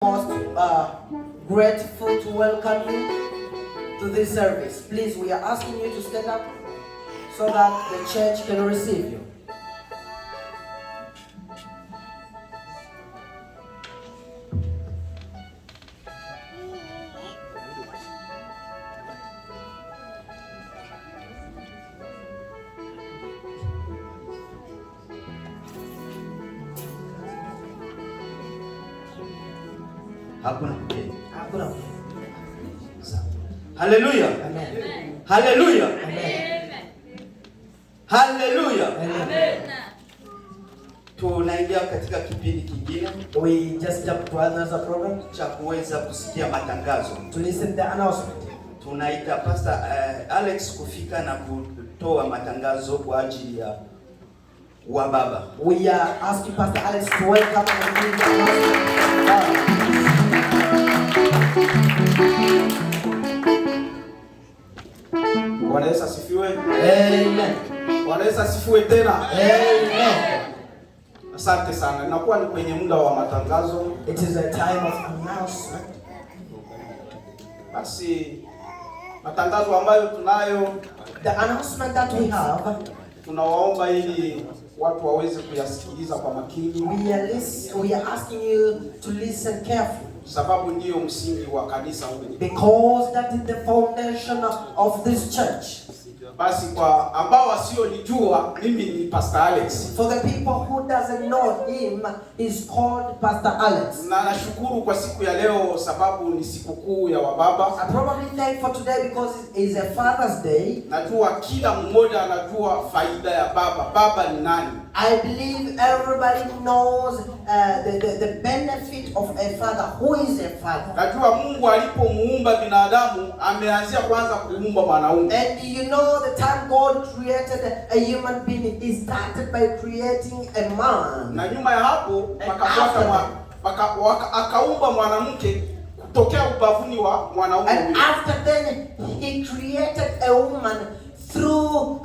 Most grateful to welcome you to this service. Please, we are asking you to stand up so that the church can receive you. Hakuna mgeni. Hakuna mgeni. Haleluya. Amen. Haleluya. Amen. Haleluya. Amen. Tunaingia katika kipindi kingine. We just jump to another program cha kuweza kusikia matangazo. to listen the announcement. Tunaita Pastor Alex kufika na kutoa matangazo kwa ajili ya wababa. We are asking Pastor Alex to welcome and bring the announcement. Bwana Yesu asifiwe. Amen. Bwana Yesu asifiwe tena. Amen. Asante sana. Inakuwa ni kwenye muda wa matangazo. It is a time of announcement. Basi matangazo ambayo tunayo, The announcement that we have, tunawaomba ili watu waweze kuyasikiliza kwa makini, we are asking you to listen carefully, sababu ndiyo msingi wa kanisa hili. because that is the foundation of this church. Basi kwa ambao wasionijua, mimi ni Pastor Alex. For the people who doesn't know him, he's called Pastor Alex. Na nashukuru kwa siku ya leo sababu ni sikukuu ya wababa. I'm probably thankful today because it is a Father's Day. Najua kila mmoja anajua faida ya baba. Baba ni nani? I believe everybody knows the benefit of a father. Who is a father? Najua Mungu alipomuumba binadamu ameanzia kwanza kuumba mwanaume. And you know the time God created a human being, he started by creating a man. Na nyuma ya hapo akaumba mwanamke kutokea ubavuni wa mwanaume. And after then he created a woman through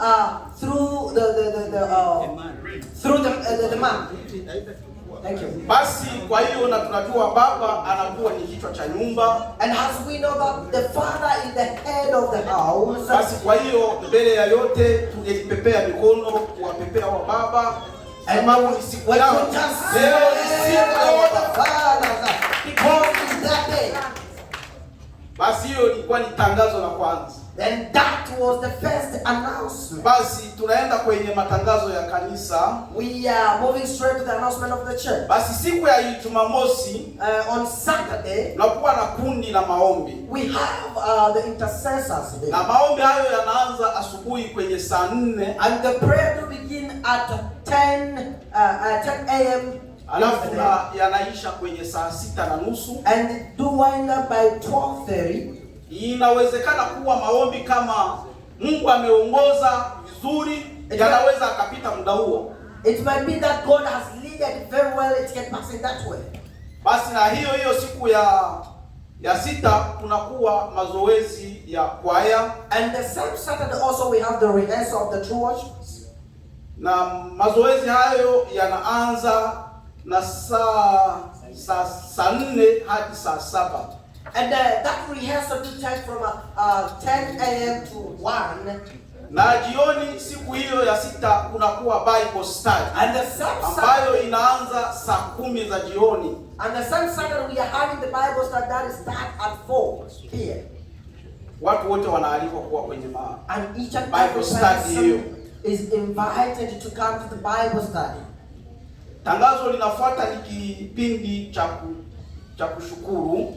the man. Thank you. Basi kwa hiyo na tunajua baba anakuwa ni kichwa cha nyumba. And as we know that the father is the head of the house. Basi kwa hiyo mbele ya yote tungepepea mikono kuwapepea wa baba. Sababu ni siku yao. Leo ni siku ya fathers because it's that day. Basi hiyo ilikuwa ni tangazo la kwanza. And that was the first announcement. Basi tunaenda kwenye matangazo ya kanisa. We are moving straight to the announcement of the church. Basi siku ya Jumamosi, on Saturday, tunakuwa na kundi la maombi. we have the intercessors day. Na maombi hayo yanaanza asubuhi kwenye saa 4. And the prayer will begin at 10 a.m. Alafu yanaisha kwenye saa 6:30. And do wind up by 12:30. Inawezekana kuwa maombi kama Mungu ameongoza vizuri, yanaweza akapita muda huo. It might be that God has led very well, it can pass in that way. Basi na hiyo siku ya 6 kunakuwa mazoezi ya kwaya. And the same Saturday also we have the rehearsal of the true worshipers. Na mazoezi hayo yanaanza na saa 4 hadi saa 7. And that rehearsal will take from 10 a.m. to 1. Na jioni siku hiyo ya 6 kunakuwa Bible study. And the same ambayo inaanza saa 10 za jioni. And the same Saturday we are having the Bible study that start at 4 p.m. Watu wote wanaalikwa kuwa kwenye and each and Bible every study hiyo. is invited to come to the Bible study. Tangazo linafuata ni kipindi cha kushukuru.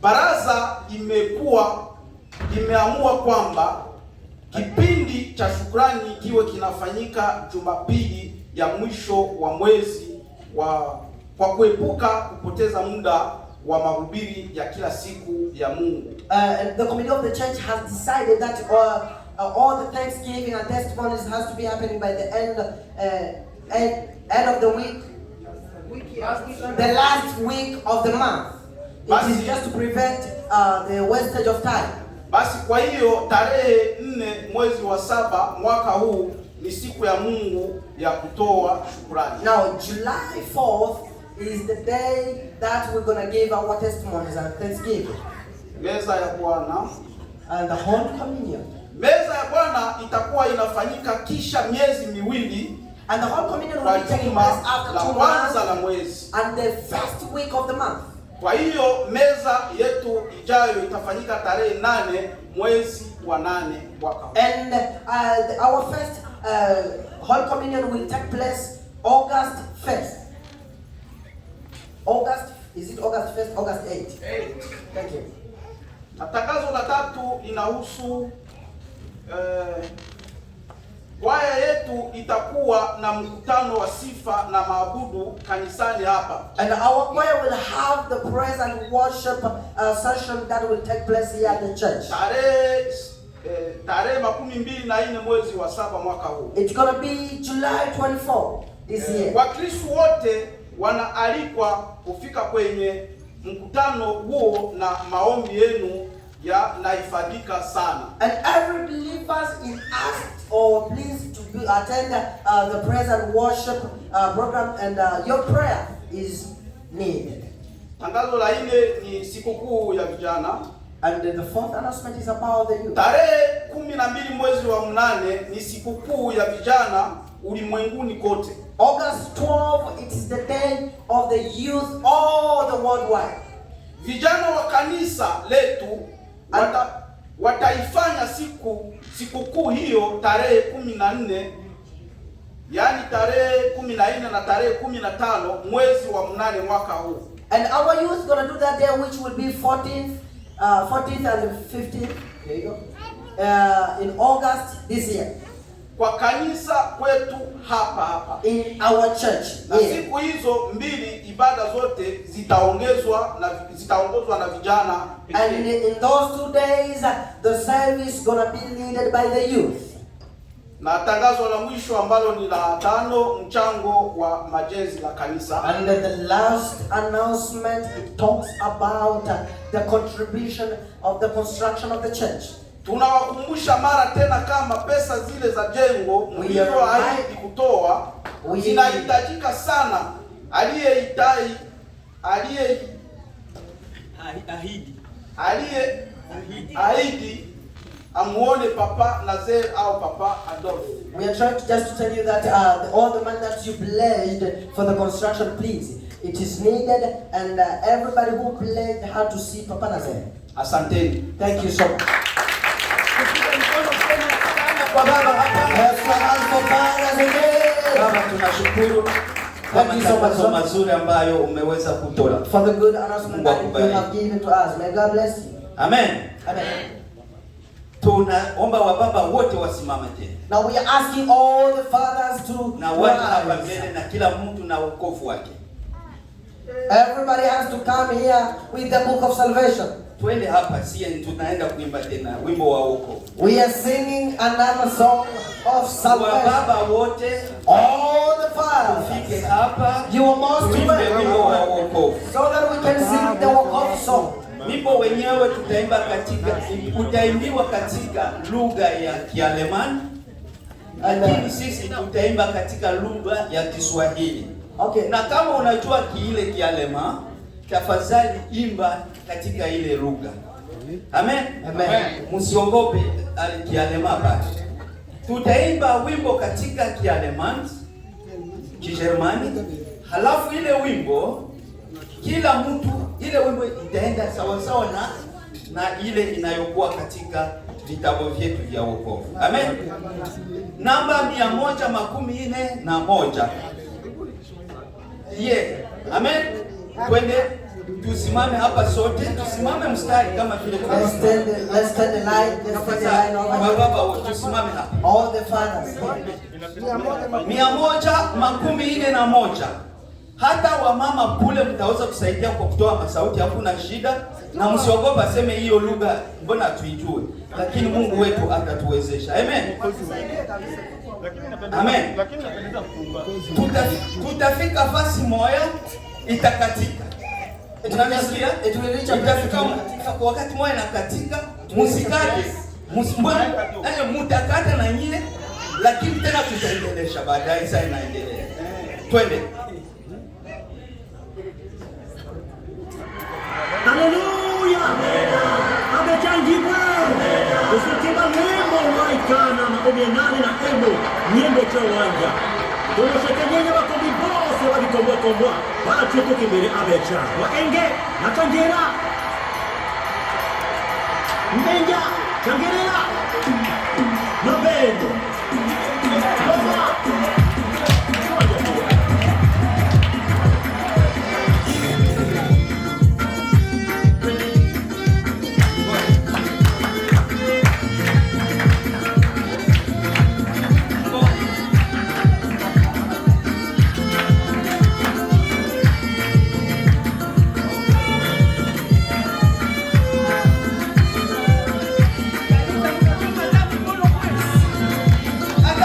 Baraza limeamua kwamba kipindi cha shukrani kiwe kinafanyika Jumapili ya mwisho wa mwezi kwa kuepuka kupoteza muda wa mahubiri ya kila siku ya Mungu. The committee of the church has decided that all the Thanksgiving and testimonies has to be happening by the end of the week, the last week of the month. It is just to prevent the wastage of time. Basi kwa hiyo tarehe 4 mwezi wa 7 mwaka huu ni siku ya Mungu ya kutoa shukrani. Now July 4th is the day that we're going to give our testimonies and thanksgiving. Meza ya Bwana. And the Holy Communion. Meza ya Bwana itakuwa inafanyika kisha miezi miwili. And the Holy Communion will be taking place after 2 months and the first week of the month. Kwa hiyo meza yetu ijayo itafanyika tarehe 8 mwezi wa 8 mwaka huu. And our first Holy Communion will take place August 1st. Is it August 1st? August 8th. Thank you. Tangazo la tatu inahusu kwaya yetu itakuwa na mkutano wa sifa na maabudu kanisani hapa. And our choir will have the praise and worship session that will take place here at the church. Tarehe 24 mwezi wa 7 mwaka huu. It's going to be July 24 this year. Wakristo wote wanaalikwa kufika kwenye mkutano huo na maombi yenu yanahifadhika sana. And every believer is asked or pleased to attend the praise and worship program, and your prayer is needed. Tangazo la 4 ni sikukuu ya vijana. And the fourth announcement is about the youth. Tarehe 12 mwezi wa 8 ni sikukuu ya vijana ulimwenguni kote. August 12, it is the day of the youth all the worldwide. Vijana wa kanisa letu wataifanya sikukuu hiyo tarehe 14, yani tarehe 14 na tarehe 15 mwezi wa 8 mwaka huu. And our youth going to do that day, which will be 14th and 15th. There you go. In August this year. Kwa kanisa kwetu hapa. In our church. Na siku hizo mbili ibada zote zitaongozwa na vijana. And in those 2 days the service is going to be led by the youth. Na tangazo la mwisho ambalo ni la 5, mchango wa majenzi la kanisa. And the last announcement, it talks about the contribution of the construction of the church. Tunawakumbusha mara tena kama pesa zile za jengo mlioahidi kutoa zinahitajika sana. Aliyeahidi amuone Papa Nazer au Papa Adolf. We are trying to just to tell you that all the money that you pledged for the construction, please, it is needed, and everybody who pledged had to see Papa Nazer. Asanteni. Thank you so much. Baba, tunashukuru kwa matangazo mazuri ambayo umeweza kutoa. For the good announcement that you have given to us. May God bless you. Amen. Amen. Tunaomba wababa wote wasimame tena. Now we are asking all the fathers to na watu hapa mbele na kila mtu na wokovu wake. Everybody has to come here with the book of salvation. Twende hapa tunaenda kuimba tena wimbo wa wokovu. We are singing another song of salvation. Wababa wote, all the fathers, ufike hapa, you must tuimbe wimbo wa wokovu, so that we can sing the wokovu song. Wimbo wenyewe utaimbiwa katika lugha ya Kialemani, lakini sisi tutaimba katika lugha ya Kiswahili. Okay. Na kama unajua kile Kialema, tafadhali imba katika ile lugha. Amen. Amen. Msiogope Kialema basi. Tutaimba wimbo katika Kialemani, Kijerumani, halafu ile wimbo kila mtu ile wimbo itaenda sawa sawa na ile inayokuwa katika vitabu vyetu vya wokovu. Amen. Namba 141. Amen. Twende tusimame hapa sote, tusimame mstari kama vile let's stand the line, baba wote tusimame hapa. All the fathers. 141. Hata wamama kule mtaweza kusaidia kwa kutoa masauti, hakuna shida, na msiogopa seme hiyo lugha mbona tuijue, lakini Mungu wetu atatuwezesha. Amen. Amen. Tutafika fasi moja itakatika. Tunasikia itafika wakati moja inakatika, msikate. Mutakata na nyie, lakini tena tutaendelesha baadaye, sasa inaendelea. Twende. wako 800 na emu nyimbo cha uwanja tunoshekenyenye bakombi bose babikombokomboa baracutuka imbere abeca waenge na Changera Mbenja Changerera Mabendo Baba Aka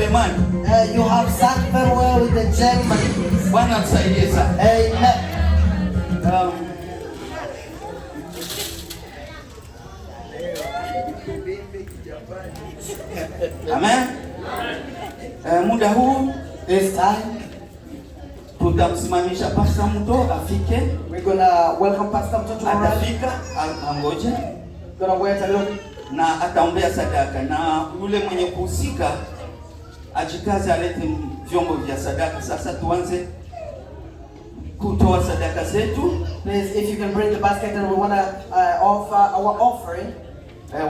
Kijerumani. You have sung very well with the German. Bwana tusaidie sana. Amen. Amen. Muda huu This time tutamsimamisha Pastor Mto afike. we're gonna welcome Pastor Mto to arrive. Atafika angoje Gonna wait a little na ataombea sadaka, na yule mwenye kuhusika ajikaze alete vyombo vya sadaka. Sasa tuanze kutoa sadaka zetu. Please, if you can bring the basket, and we wanna offer our offering.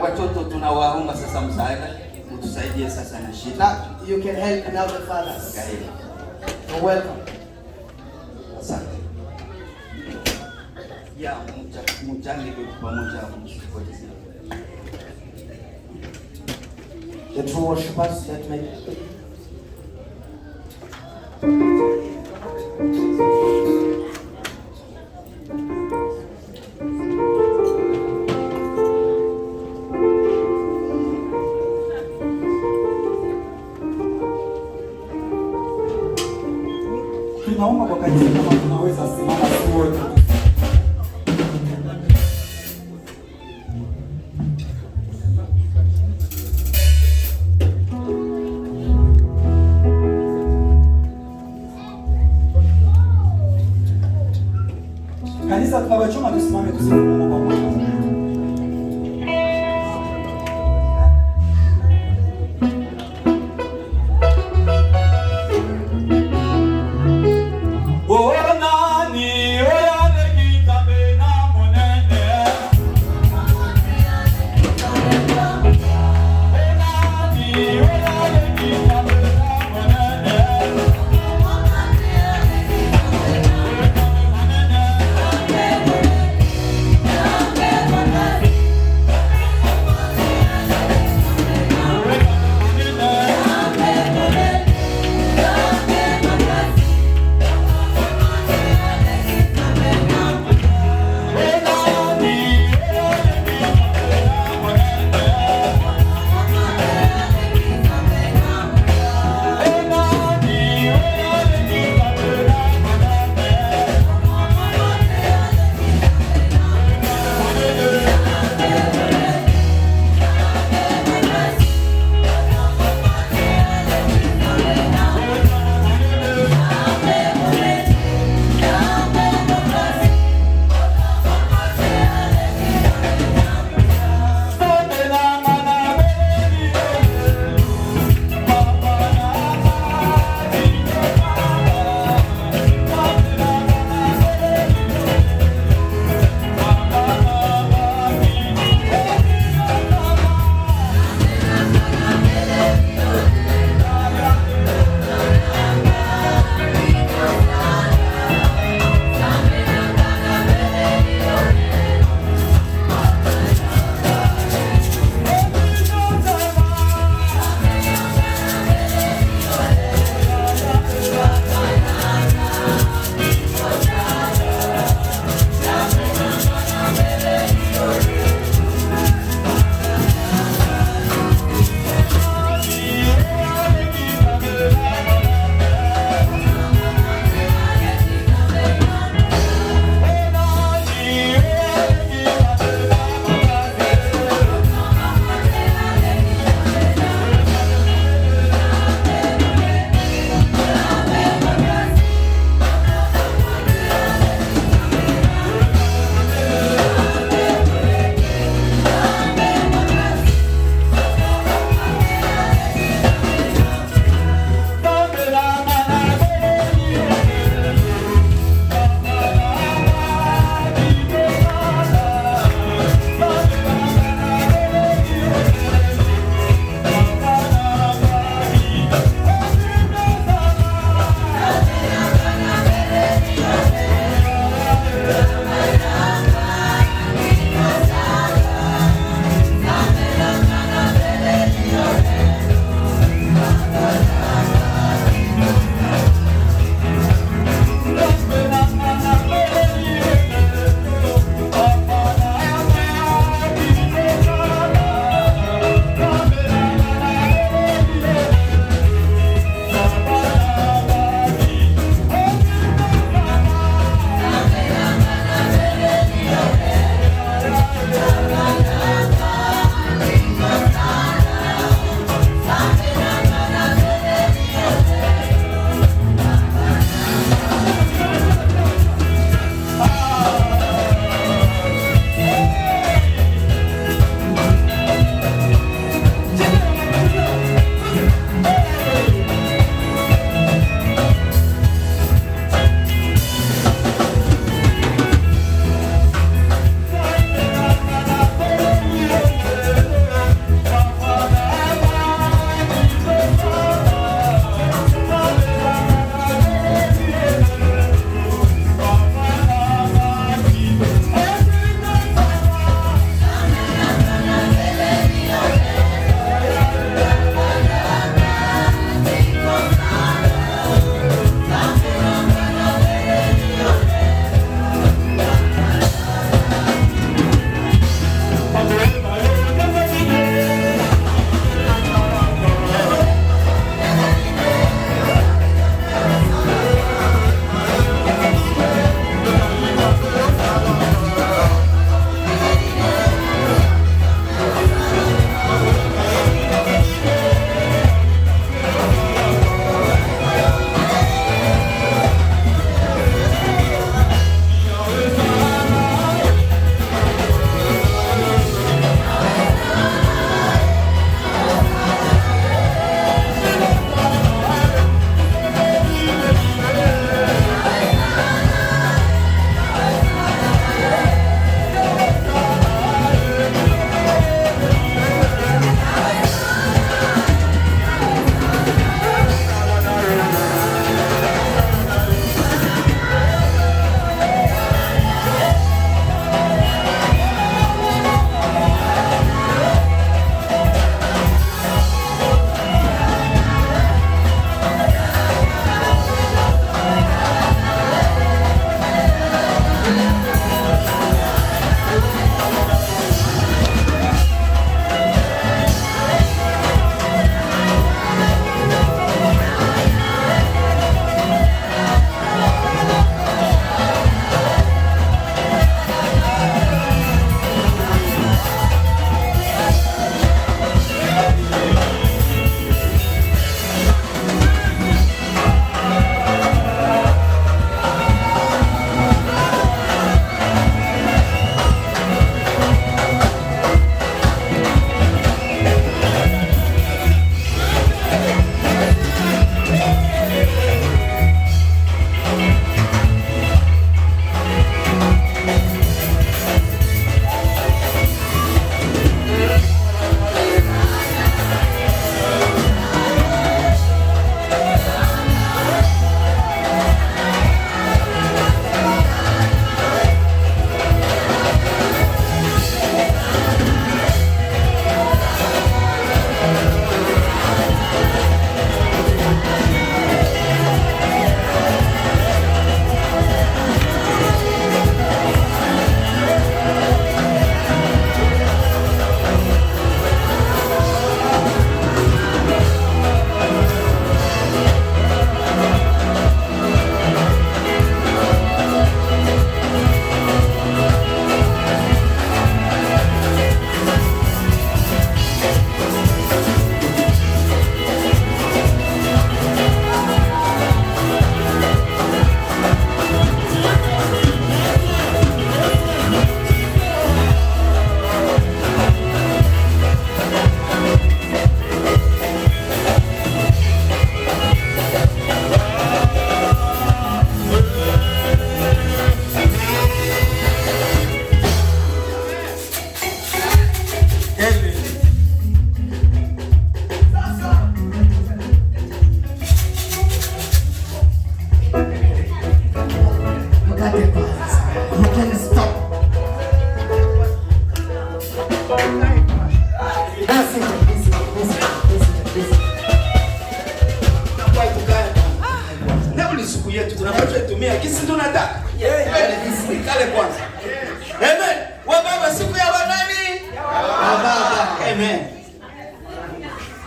Watoto tunawaomba sasa msaada, mtusaidie sasa na shida. Now you can help now the fathers. You're welcome. Asante. Ya mchange pamoja msipoteze. The true worshipers that make Tunaomba kwa kanisa kama tunaweza simama wote. Kanisa tunawachoma tusimame tusimame pamoja. Oh nani, oh nani.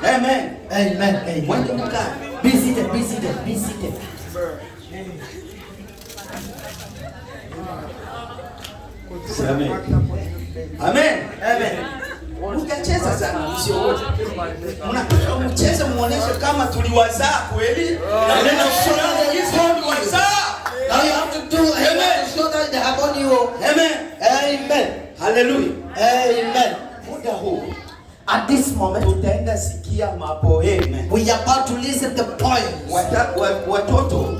Amen. Amen. Amen. Mwende mkae. Be seated. Be seated. Be seated. Amen. Amen. Amen. Mtacheza sana msiogope. Mnataka mcheze muoneshe kama tuliwazaa kweli. Na neno fulani hizo tuliwazaa. Now you have to do. Amen. To show that they have on you. Amen. Amen. Hallelujah. Amen. Muda huu At this moment, tutaenda sikia mapoeme. we are about to listen to poems. Watoto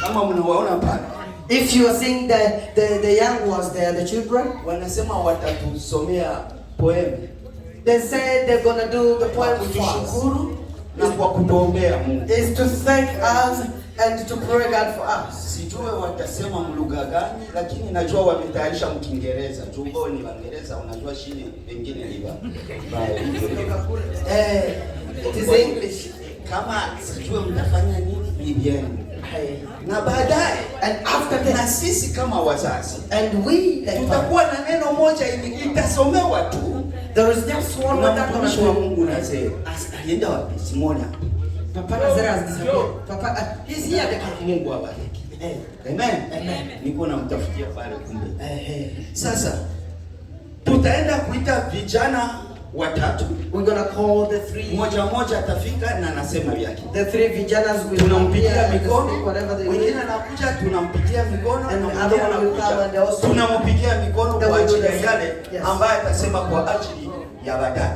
kama mnawaona pale. If you are seeing the young ones there, the children, Wanasema watatusomea poeme. they say they're gonna do the Kwa poem for us. kutushukuru na kwa kutuombea Mungu. Is to thank us and to pray God for us. Sijue watasema mlugha gani, lakini najua wametayarisha Mkiingereza. Jumbo ni Waingereza, unajua shini wengine ni It is English. kama sijue mtafanya nini bibiani. Na baadaye And after na that, sisi kama wazazi and we, like, tutakuwa na neno moja itasomewa tu. there is just one Na word that mtumishi wa gonna Mungu Nazee alienda wapi? Simona. Papa Nazera has disappeared. Papa, he's here. The Mungu awabariki. Amen. Amen. Niko namtafutia pale kumbe. Sasa tutaenda kuita vijana watatu. We're gonna call the three. Mmoja atafika na anasema vyake. The three vijanas will Tunampigia appear and mikono. speak whatever they Wengine will. anakuja tunampigia mikono And na the other one will come and they also- tunampigia mikono They kwa will do ajili ya the same. yale Yes. ambaye atasema kwa ajili ya baadaye.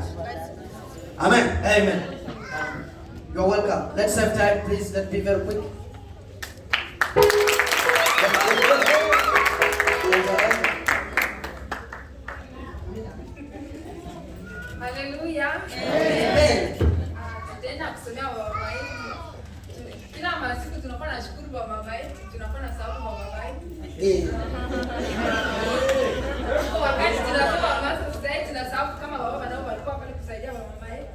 Amen. Amen. You're welcome. Let's have time, please. Let's be very quick. Haleluya. Amen. Tutaenda kusomea baba yetu. Kila masiku tunakuwa na shukuru kwa baba yetu, tunakuwa na sababu kwa baba yetu. Wakati tunasoma masa sasa tunasahau kama baba nao walikuwa pale kusaidia mama yetu.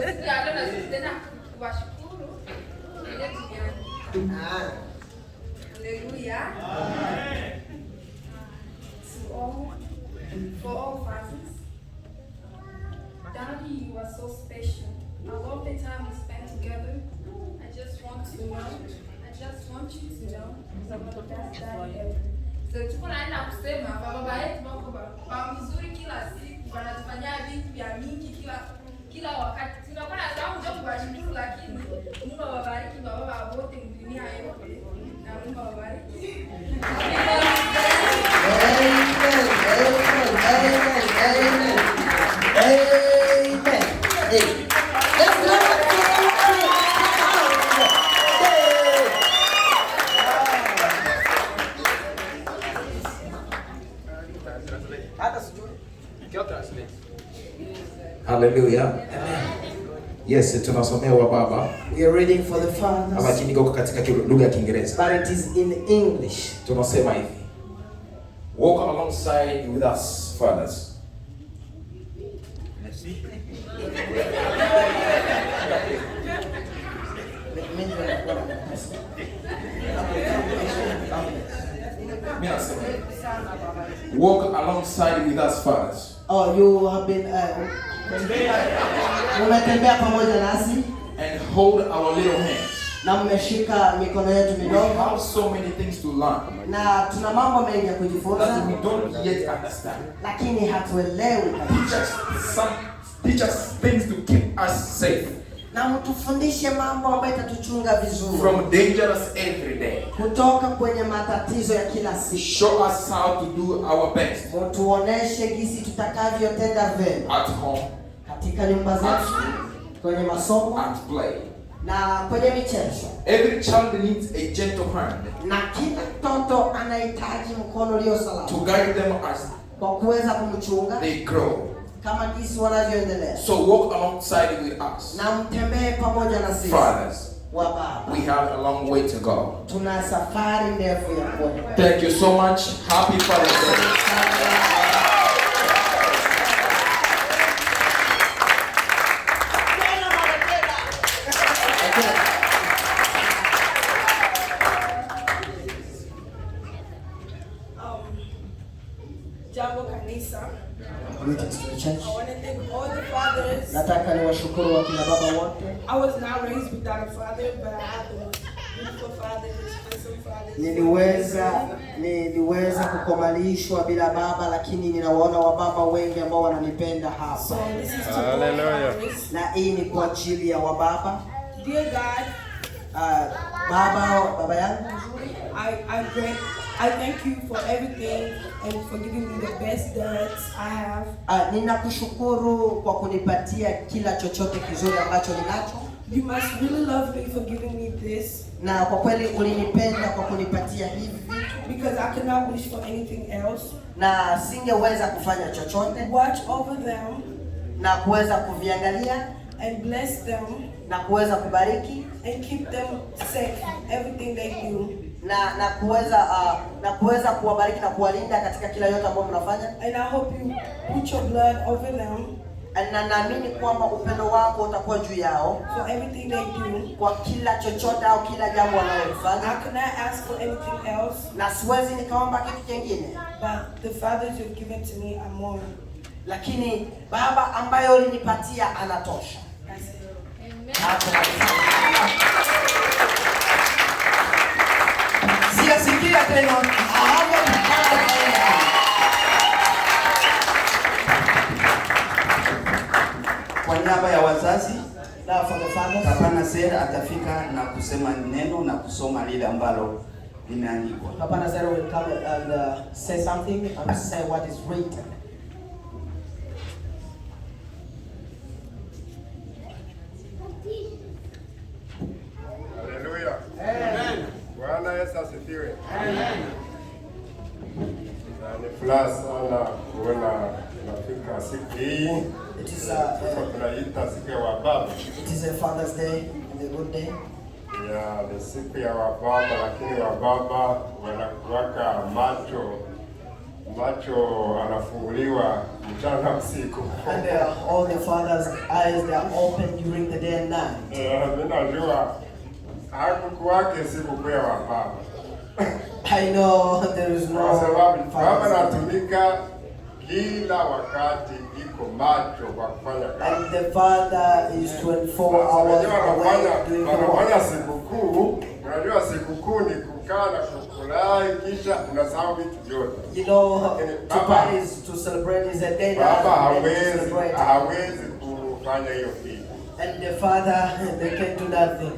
Siku ya leo na sisi tena kuwashukuru. Ile tuliani. Haleluya. For all fathers. Daddy, you are so special. I love the time we spent together. I just want you to know. That's daddy ever. So tuko naenda kusema baba yetu wako baba mzuri kila siku, wanatufanyia vitu vya mingi kila wakati. Tunakuwa na sababu ndio kuwashukuru, lakini Mungu awabariki baba wote dunia yote. Na Mungu awabariki. Hallelujah. Yes, tunasomewa baba. We are reading for the fathers, Lakini iko katika lugha ya Kiingereza. but it is in English. Tunasema hivi. Walk alongside with us, fathers. Mimi nasema. Walk alongside with us, fathers. Oh, you have been umetembea pamoja nasi And hold our little hands. na mmeshika mikono yetu We midogo, have so many things to learn na tuna mambo mengi ya that kujifunza, we don't yet understand. lakini hatuelewi kabisa. Teach us things to keep us safe Na mtufundishe mambo ambayo itatuchunga vizuri from dangerous every day. kutoka kwenye matatizo ya kila siku. Show us how to do our best Mtuoneshe jinsi tutakavyotenda vema at home, katika nyumba zetu, kwenye masomo at play. na kwenye michezo. Every child needs a gentle hand Na kila mtoto anahitaji mkono ulio to salama guide them as kwa kuweza kumchunga they grow. kama jinsi wanavyoendelea. So walk alongside with us. Na mtembee pamoja na sisi Fathers, wa baba. we have a long way to go. Tuna safari ndefu ya kwenda. Thank you so much. Happy Father's Day. Jambo kanisa. Greetings to the church. I want to thank all the fathers Nataka niwashukuru wakina baba wote. I was not raised without a father, but I have a beautiful father, this handsome father. Niliweza kukomalishwa bila baba, lakini ninawaona wababa wengi ambao wananipenda hapa. So this is Hallelujah. Na hii ni kwa ajili ya wababa. Dear God, baba yangu, I thank you for everything and for giving me the best dads I have. Ninakushukuru kwa kunipatia kila chochote kizuri ambacho ninacho. You must really love me for giving me this. Na kwa kweli ulinipenda kwa kunipatia hivi because I could not wish for anything else. Na singeweza kufanya chochote. Watch over them na kuweza kuviangalia and bless them na kuweza kubariki and keep them safe everything they do. Na kuweza kuwabariki na kuwalinda katika kila yote ambayo mnafanya. And I hope you put your blood over them. Na naamini kwamba upendo wako utakuwa juu yao for everything they do, kwa kila chochote au kila jambo wanalofanya. I cannot ask for anything else. Na siwezi nikaomba kitu kingine. But the fathers you've given to me are more. Lakini baba ambayo ulinipatia anatosha. Siyasikia tena kwa niaba ya wazazi Papa Nazer atafika na kusema neno na kusoma lile ambalo limeandikwa. Papa Nazer will come and say something and say what is written. Hallelujah. Amen. Bwana Yesu asifiwe. Amen. Ni furaha sana kuona nafika siku hii. It is tunaita siku ya wababa. It is a Father's Day, a good day. Ya ni siku ya wababa, lakini wababa wanakuwaka macho anafunguliwa mchana usiku. And all the fathers' eyes they are open during the day and night. Mimi najua hakukuwake siku ya wababa. I know there is no. Baba anatumika kila wakati, iko macho kwa kufanya kazi. And the father is 24 hours away doing the work. Wanafanya sikukuu. Unajua sikukuu ni kukaa na kufurahi kisha unasahau vitu vyote. You know, to parties, to celebrate is a day that hawezi kufanya hiyo kitu. And the father, they can do nothing.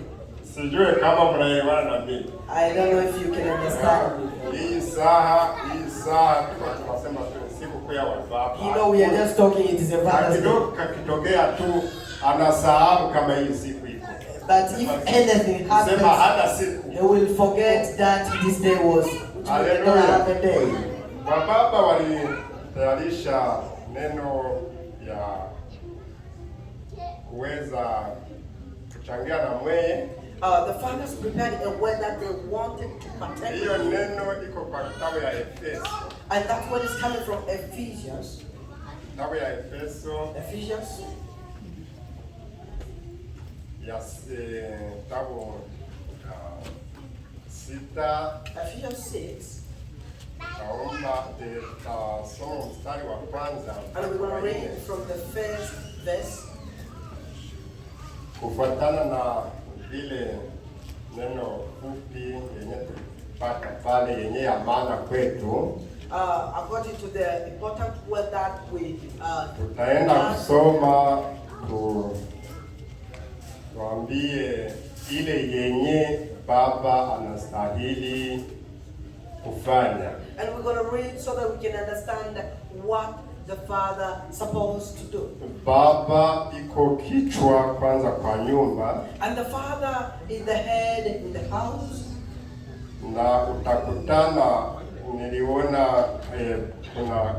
Sijui kama mnaelewana na mimi. I don't know if you can understand. Hii saa tunasema siku ya wababa. You know, we are just talking, it is a Father's Day. Kakitokea tu anasahau kama hii siku iko. But if anything happens, he will forget that this day was a day. Wababa walitayarisha neno ya kuweza kuchangia na mweye. The fathers prepared a word that they wanted to partake. Hiyo neno iko kwa kitabu ya Efeso. And that word is coming from Ephesians. Kitabu ya Efeso. Ephesians. Yes, kitabu 6. Ephesians 6. Naomba tutasoma mstari wa kwanza. And we're going to read from the first verse. Kufuatana na vile neno fupi yenye tupata pale yenye ya maana kwetu. According to the important word that we tutaenda kusoma tuambie ile yenye baba anastahili kufanya. And we're going to read so that we can understand what the father supposed to do. Baba iko kichwa kwanza kwa nyumba. And the father is the head in the house. Na utakutana niliona kuna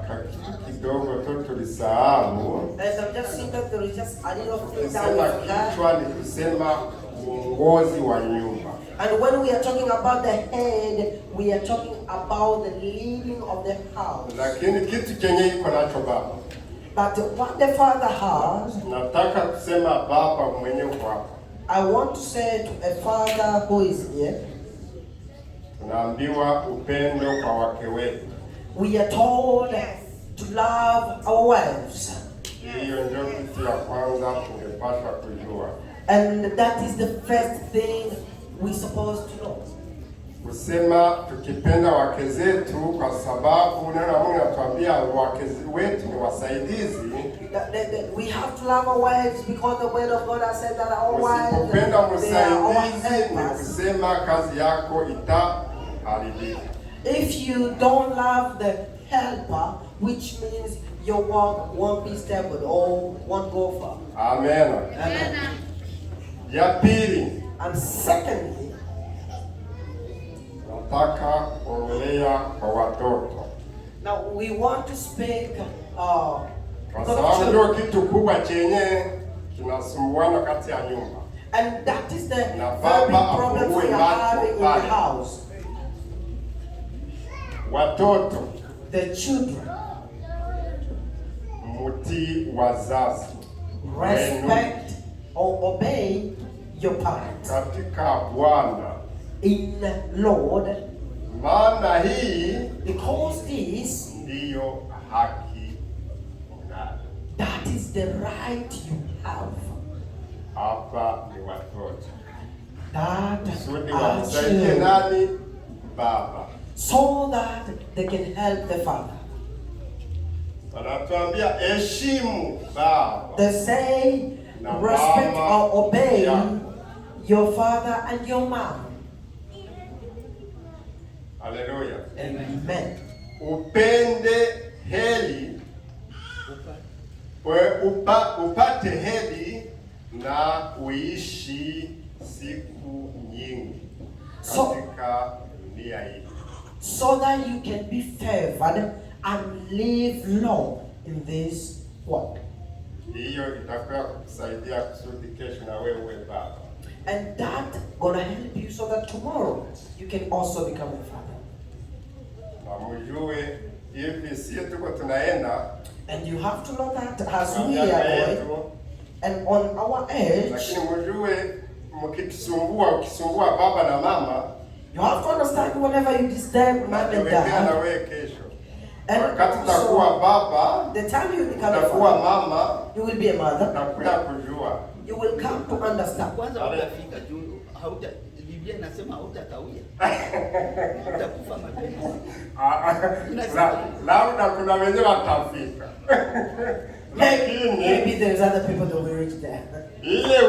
kidogo tu tulisahau. As I've just seen that there is just a little thing that we forgot. Kichwa ni kusema uongozi wa nyumba. And when we are talking about the head, we are talking about the leading of the house. Lakini kitu chenye iko nacho baba. But what the father has, nataka kusema baba mwenyewe hapa. I want to say to a father who is here. Tunaambiwa upendo kwa wake wetu. We are told to love our wives. Hiyo ndio kitu ya kwanza tungepaswa kujua. And that is the first thing we're supposed to know. Kusema tukipenda wake zetu kwa sababu neno la Mungu linatuambia wake wetu ni wasaidizi. We have to love our wives because the word of God has said that our wives, Usipopenda they are our msaidizi ni helpers. kusema kazi yako itaharibika. If you don't love the helper, which means your work won't be stable or won't go far. Amen. Amen. Ya pili, And secondly, nataka kuongelea kwa watoto. now we want to speak Kwa for sababu children. ndio kitu kubwa chenye kinasumbuana kati ya nyumba. And that is the Na very baba problem we afungue are having in macho the pale. house. Watoto, The children mtii wazazi respect or obey your parents katika Bwana, in Lord, maana hii because this, ndiyo haki unayo. that is the right you have. Hapa ni watoto That kusudi are wamsaidie children, nani? Baba. so that they can help the father. Anatuambia heshimu baba. They say Na respect mama or obey yako. your father and your mom. Haleluya. Amen. Upende heri, upate heri na uishi siku nyingi katika dunia hii. So that you can be favored and live long in this world. Hiyo itakuwa kukusaidia kusudi kesho na wewe uwe baba. And that gonna help you so that tomorrow you can also become a father. Na mjue hivi sio tuko tunaenda And you have to know that as na we miaka are going, yetu, and on our age, lakini mjue ukisumbua baba na mama, you have to understand whenever you disturb mom and unawekea na dad, wewe kesho. and Wakati utakuwa also baba, the time you become a utakuwa father, mama, you will be a mother. utakuja kujua. You will come to understand. Kwanza utafika juu hauta, Biblia inasema hautakawia. Utakufa mapema. Labda kuna wenye watafika. Maybe Lakini there's other people that will reach there. ile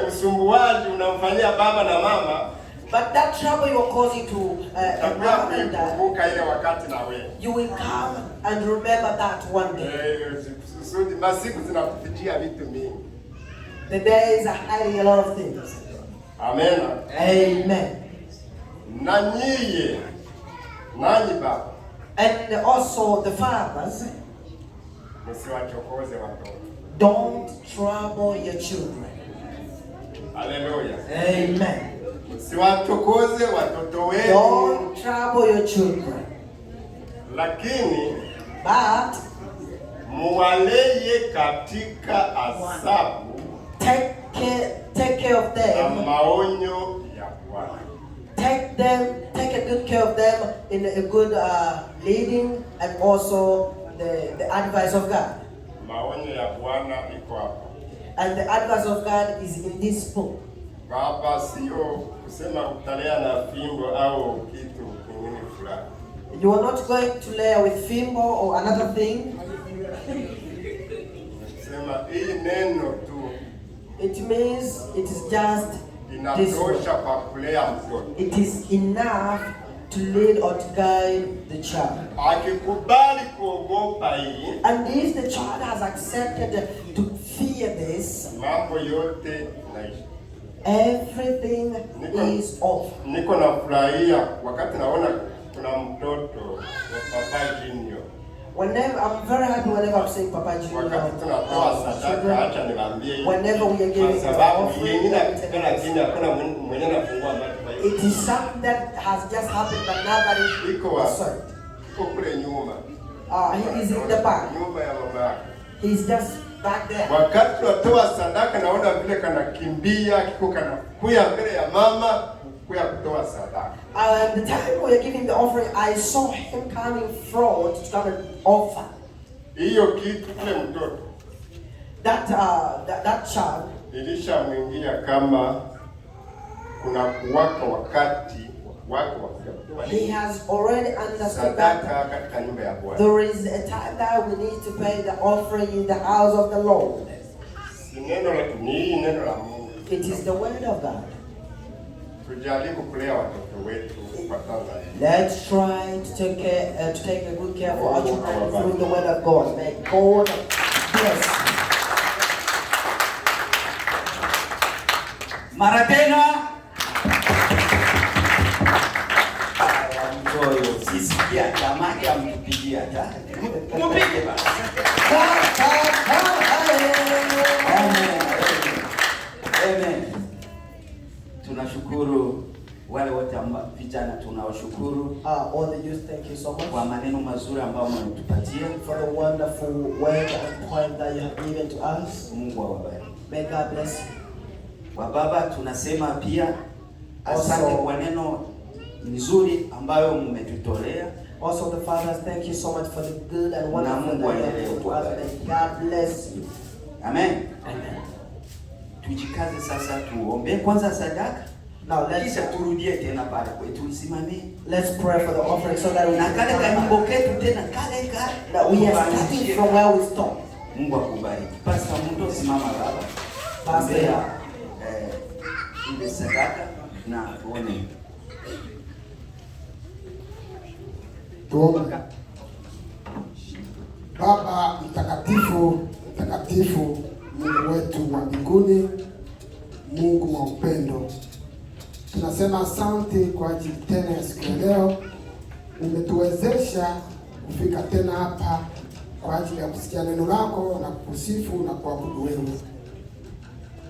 usumbuaji unamfanyia baba na mama, But that trouble you are causing to a utakuwa mom and dad, kuikumbuka ile wakati na wewe. you will come and remember that one day. Kusudi masiku zinakupitia vitu mingi. The days are hiding a lot of things. Amen. Amen. Na nyie, nanyi baba, And also the fathers, msiwachokoze watoto. don't trouble your children. Haleluya. Amen. Msiwachokoze watoto wenu, Don't trouble your children. lakini But muwaleye katika adhabu take care of na them. maonyo ya Bwana. Take a good care of them in a good leading, and also the advice of God. Maonyo ya Bwana iko hapa. And the advice of God is in this book. Baba, sio kusema utalea na fimbo au kitu kingine fulani. You are not going to lay with fimbo or another thing. Kusema hii neno tu It means it is just this inatosha way. kwa kulea mtoto. It is enough to lead or to guide the child. Akikubali kuogopa hii, And if the child has accepted to fear this, mambo yote naisha. everything is off. Niko nafurahia wakati naona kuna mtoto wa Papa Junior. Whenever I'm very happy whenever I'm seeing Papa Junior. Wakati tunatoa sadaka, acha niwaambie hivi. Whenever we are giving Kwa sababu offering, yengine let me tell you akikana this. chini hakuna mwenye anafungua macho kwa hiyo. It is something that has just happened, but nobody Iko wapi? saw it. Iko kule nyuma. He is in the back. Nyuma ya mama yake. He's just back there. Wakati tunatoa sadaka naona vile kanakimbia kiko kanakuya mbele ya mama kuya kutoa sadaka. The time we are giving the offering, I saw him coming front to come and offer. hiyo kitu kile mtoto that child ilishamwingia kama kuna kuwaka wakati wako he has already understood that there is a time that we need to pay the offering in the house of the Lord. It is the word of God. Let's try to take a good care for our children through the word of God. May God bless. Maratena sisikia tamaki amkupigia ta. Mupige basi. Amen. Tunashukuru wale wote vijana, tunawashukuru all the youth, thank you so much kwa maneno mazuri ambayo mmetupatia, for the wonderful word and point that you have given to us. Mungu awabariki. May God bless you. Kwa baba tunasema pia asante kwa neno nzuri ambayo mmetutolea. Also the fathers, thank you so much for the good and wonderful that you have given to us. May God bless you. Amen. Amen. Tujikaze sasa, tuombe kwanza sadaka. Now kisha turudie tena pale kwetu usimame. Let's pray for the offering so that we can that we are starting from where we stop. Mungu akubariki. Pastor Mundo, simama baba. Pastor ile sadaka na tuone. Tuombe. Baba mtakatifu, mtakatifu, Mungu wetu wa mbinguni, Mungu wa upendo, tunasema asante kwa ajili tena ya siku ya leo. Umetuwezesha kufika tena hapa kwa ajili ya kusikia neno lako na kukusifu na kuabudu wewe.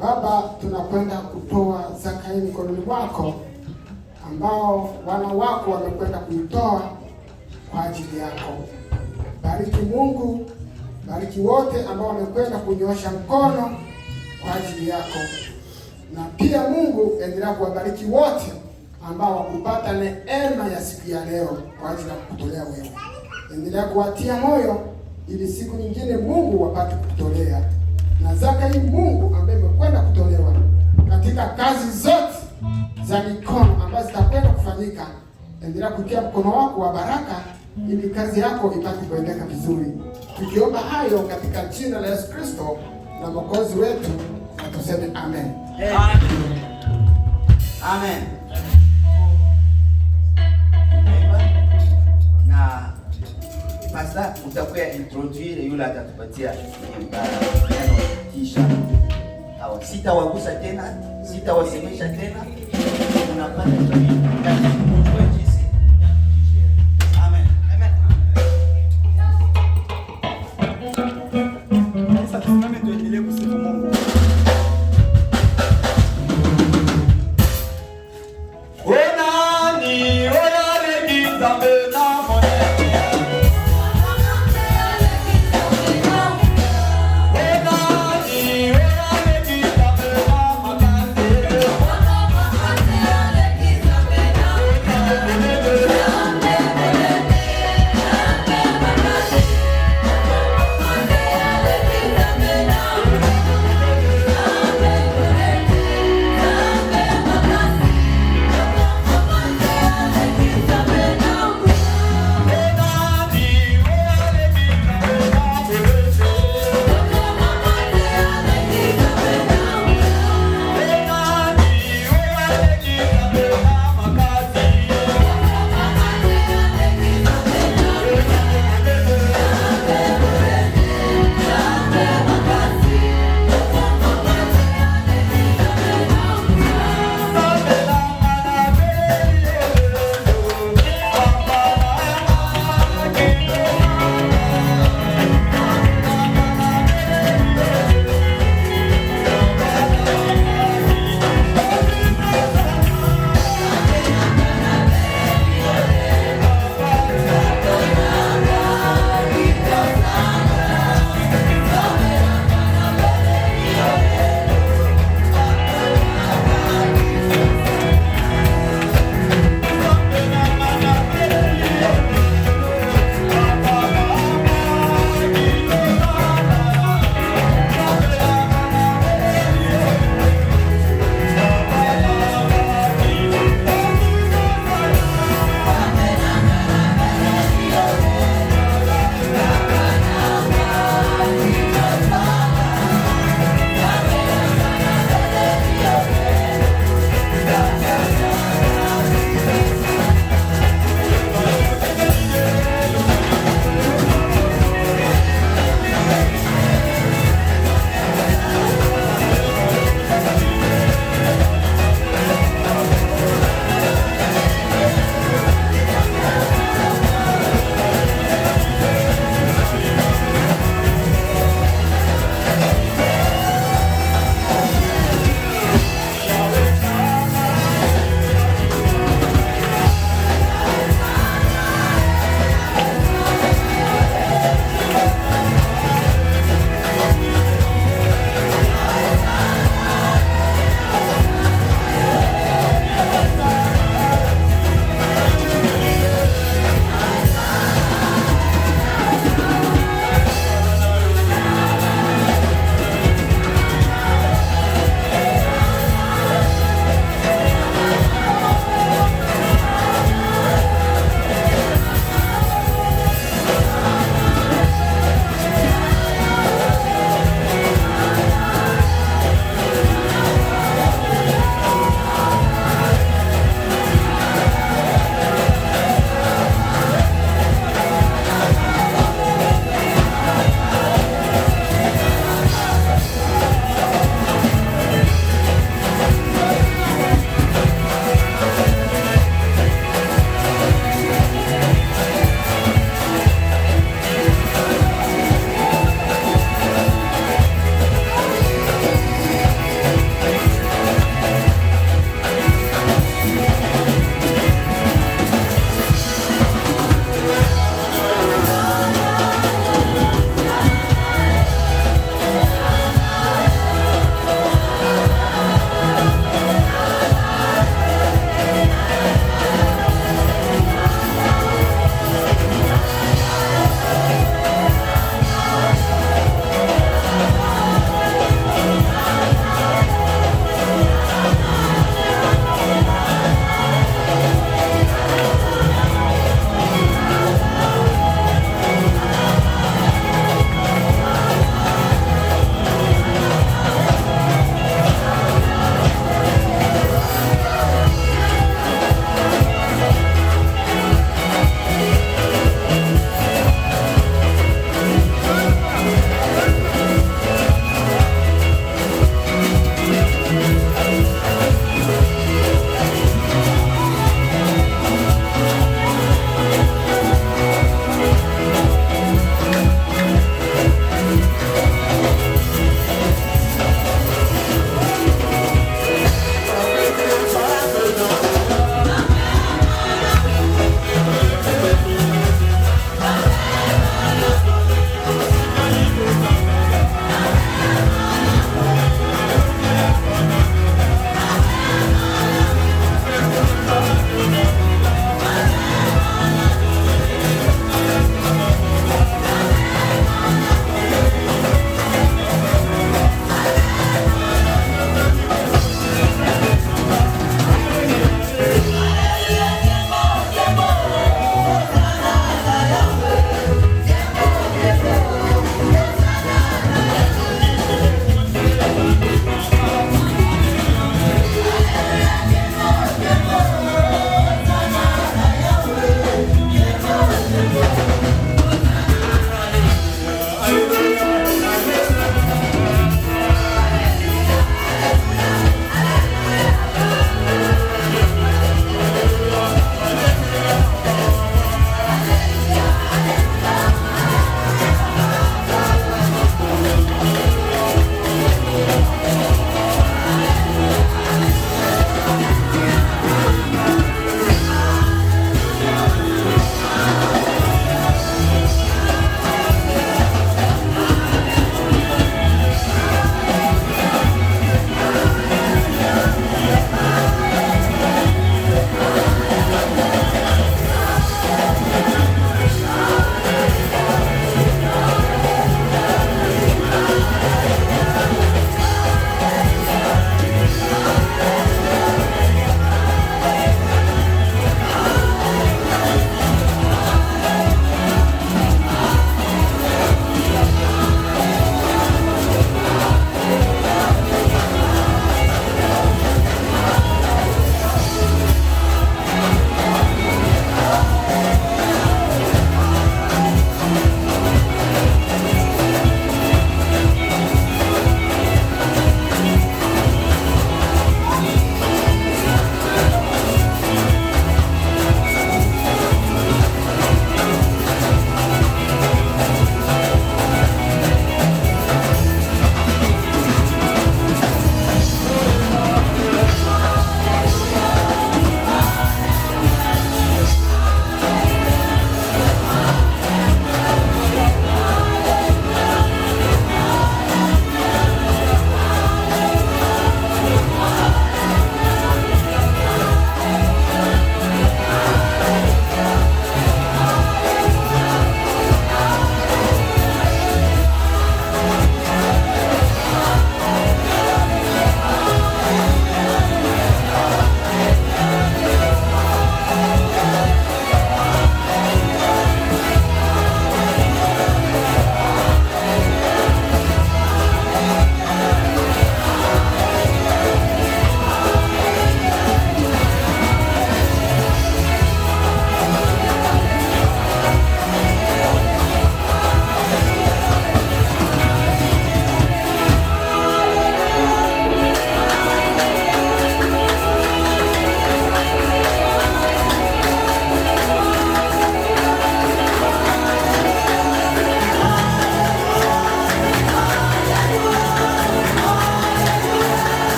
Baba, tunakwenda kutoa zaka hii mikononi mwako, ambao wana wako wamekwenda kuitoa kwa ajili yako. Bariki Mungu, bariki wote ambao wamekwenda kunyosha mkono kwa ajili yako. Na pia Mungu, endelea kuwabariki wote ambao wakupata neema ya siku ya leo kwa ajili ya kukutolea wewe. Endelea kuwatia moyo ili siku nyingine Mungu wapate kutolea. Na zaka hii Mungu ambaye imekwenda kutolewa katika kazi zote za mikono ambazo zitakwenda kufanyika, endelea kutia mkono wako wa baraka ili kazi yako ipate kuendeka vizuri. Tukiomba hayo katika jina la Yesu Kristo na Mwokozi wetu, na tuseme amen. Amen. Na Pastor utakuwa introduce yule atatupatia neno kisha. Hawa sitawagusa tena, sitawasemesha tena. Unapata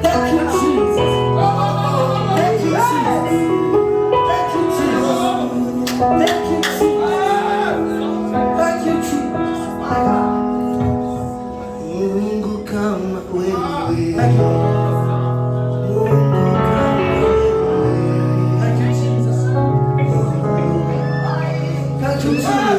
Thank you, Jesus. Thank you, Jesus. Thank you, Jesus. Thank you, Jesus. Thank you, Jesus. My God. Mungu kama wewe. Thank you. Thank you, Jesus. Thank you, Jesus.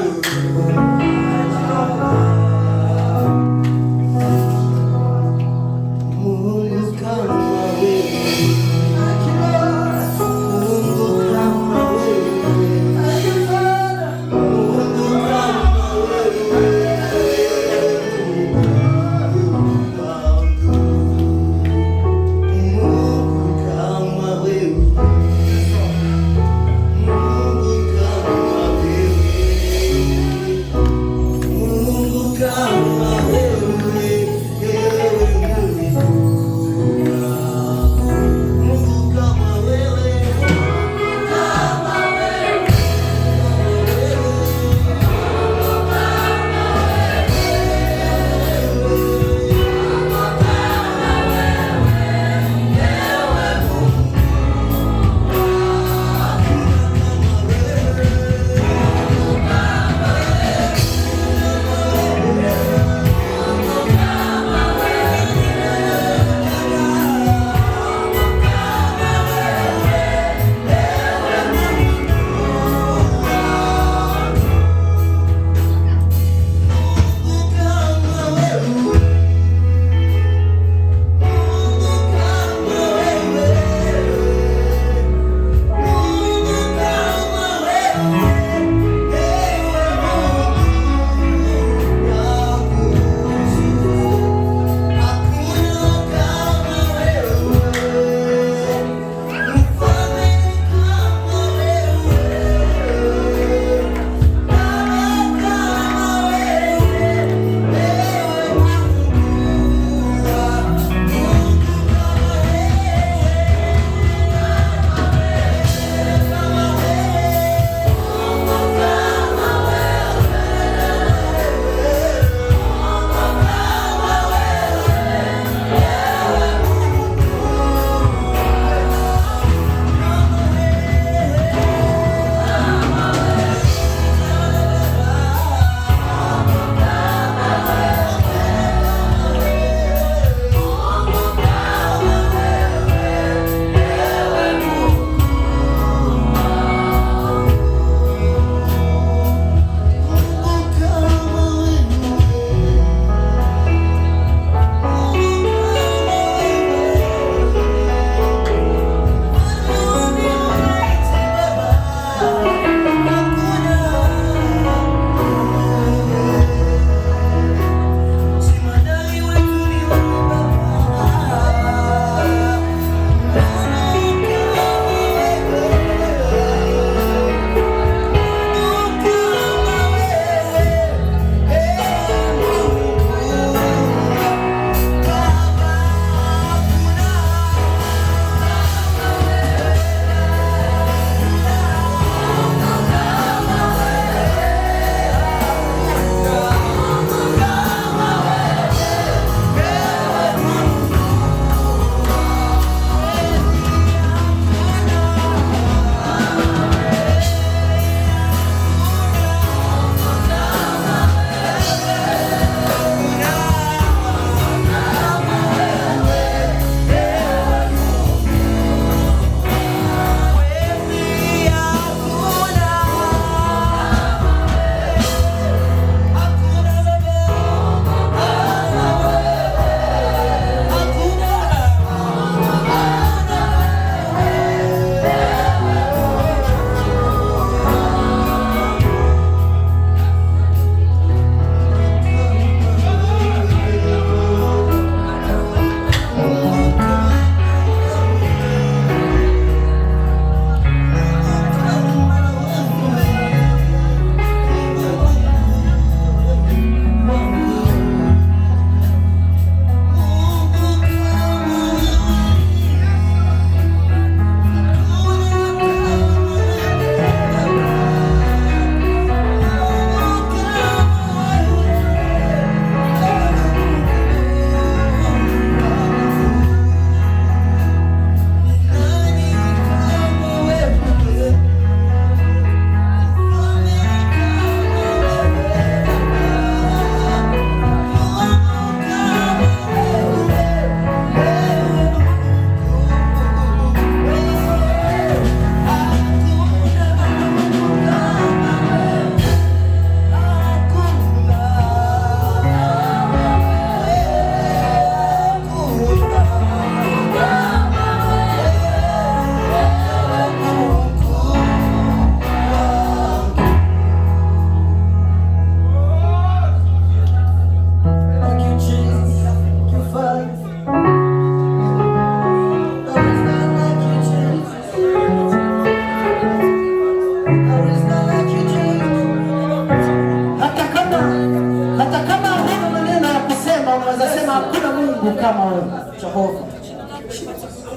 Mungu kama wewe Jehova.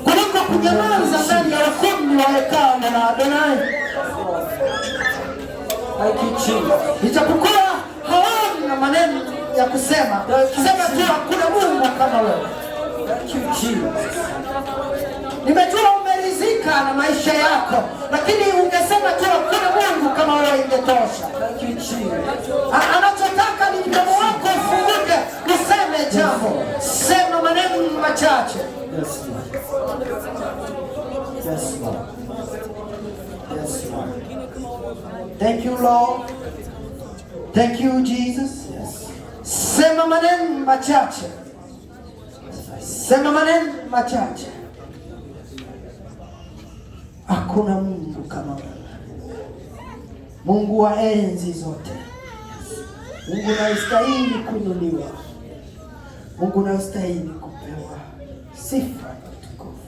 Kuliko kunyamaza ndani ya ukumbi wa hekalu la Adonai. Ijapokuwa hawana maneno ya kusema, sema tu hakuna Mungu kama wewe. Nimejua umeridhika na maisha yako, lakini ungesema tu hakuna Mungu kama wewe ingetosha. Anachotaka ni mdomo wako ufunguke, useme jambo. Sema maneno machache. Yes, Lord. Yes, Lord. Yes, Lord. Thank you, Lord. Thank you, Jesus. Yes. Sema maneno machache. Sema maneno machache. Hakuna Mungu kama wewe. Mungu wa enzi zote. Mungu unastahili kuinuliwa. Mungu unastahili kupewa sifa na utukufu.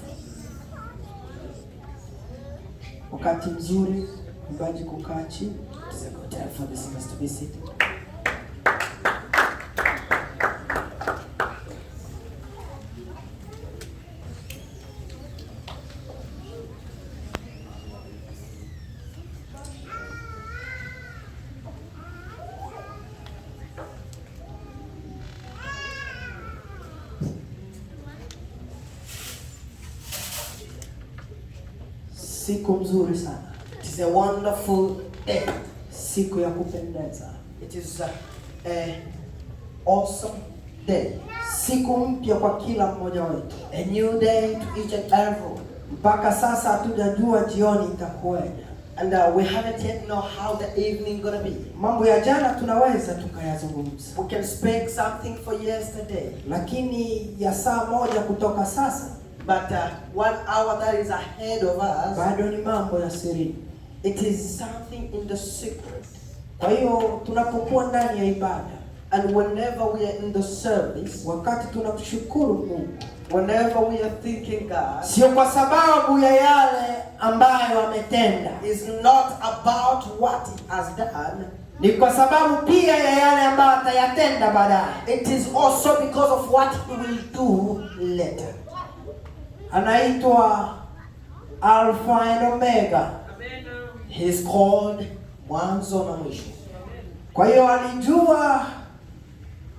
Wakati mzuri mbaji kukaa chini. It's a good time for the singers to be seated. Siku mzuri sana. It is a wonderful day. Siku ya kupendeza. It is a awesome day. Siku mpya kwa kila mmoja wetu. A new day to each and every. Mpaka sasa hatujajua jioni itakuwaje. And we haven't yet know how the evening gonna be. Mambo ya jana tunaweza tukayazungumza. We can speak something for yesterday. Lakini ya saa moja kutoka sasa, but 1 hour that is ahead of us, bado ni mambo ya siri. It is something in the secret. Kwa hiyo tunapokuwa ndani ya ibada, and whenever we are in the service, wakati tunamshukuru Mungu, whenever we are thanking God, sio kwa sababu ya yale ambayo ametenda, is not about what he has done, ni kwa sababu pia ya yale ambayo atayatenda baadaye. It is also because of what he will do later. Anaitwa Alpha and Omega. He is called mwanzo na mwisho. Kwa hiyo alijua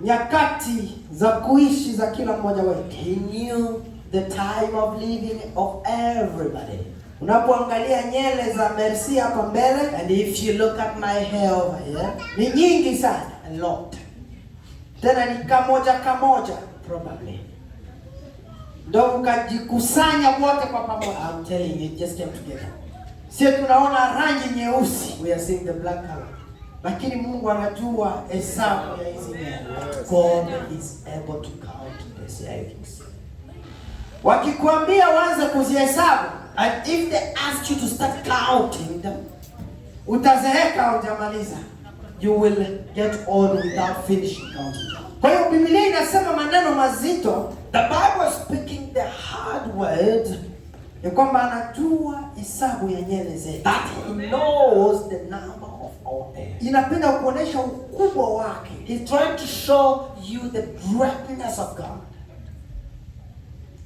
nyakati za kuishi za kila mmoja wetu. He knew the time of living of everybody. Unapoangalia nyele za Mercy hapa mbele, and if you look at my hair over here, ni nyingi sana, a lot. Tena ni kamoja probably. Ndio ukajikusanya wote kwa pamoja. I'm telling you, it just came together. Sisi tunaona rangi nyeusi. We are seeing the black color. Lakini Mungu anajua hesabu ya hizi nyele. God is able to count the savings. Wakikwambia uanze kuzihesabu, and if they ask you to start counting them, utazeeka hujamaliza. You will get old without finishing counting. Kwa hiyo Biblia inasema maneno mazito. The Bible is speaking the hard word. Ya kwamba anajua hesabu ya nyele zetu. That he knows the number of our hair. Inapenda kuonesha ukubwa wake. He's trying to show you the greatness of God.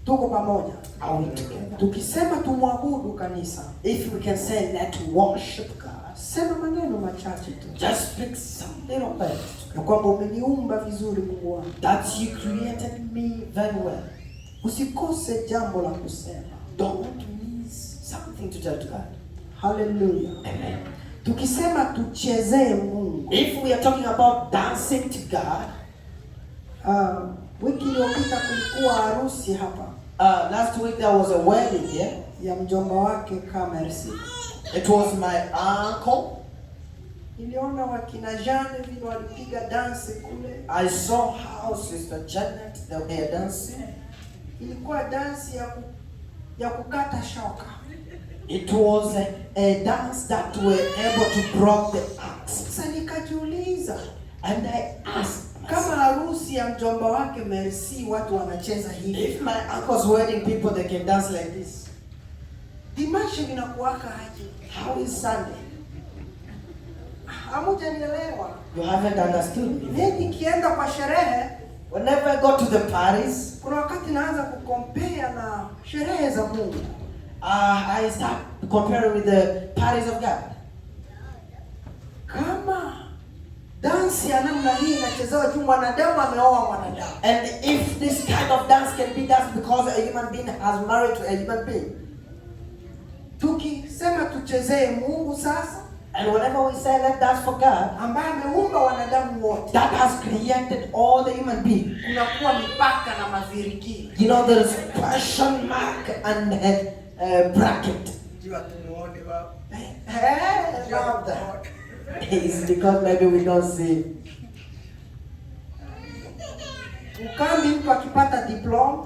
Tuko pamoja. Are we together? Tukisema tumwabudu kanisa, if we can say let's worship God, sema maneno machache tu. Just speak some little words. Ya kwamba umeniumba vizuri Mungu wangu. That you created me very well. Usikose jambo la kusema. Don't miss something to tell to God. Hallelujah. Amen. Tukisema tuchezee Mungu. If we are talking about dancing to God, wiki iliyopita kulikuwa harusi hapa. Last week there was a wedding here. Ya mjomba wake Mercy. It was my uncle. Niliona wakina Jane vile walipiga dance kule. I saw how Sister Janet they were dancing. Ilikuwa dance ya kukata shoka. It was a dance that were able to break the axe. Sasa nikajiuliza, and I asked, kama harusi ya mjomba wake Mercy watu wanacheza hivi, if my uncle's wedding people they can dance like this, dimashi inakuwaka aje? How is Sunday? Hamujanielewa. You haven't understood me. Mimi nikienda kwa sherehe, Whenever I go to the parties, kuna wakati naanza kukompea na sherehe za Mungu. I start comparing with the parties of God. Kama dansi ya namna hii inachezewa juu mwanadamu ameoa mwanadamu. And if this kind of dance can be danced because a human being has married to a human being. Tukisema tuchezee Mungu sasa, and whenever we say let's dance for God, ambaye ameumba wanadamu wote, that has created all the human beings, kunakuwa mipaka na mavirikio. You know, there is question mark and bracket. Love that. It's because maybe we don't see. Ukambi mtu akipata diploma,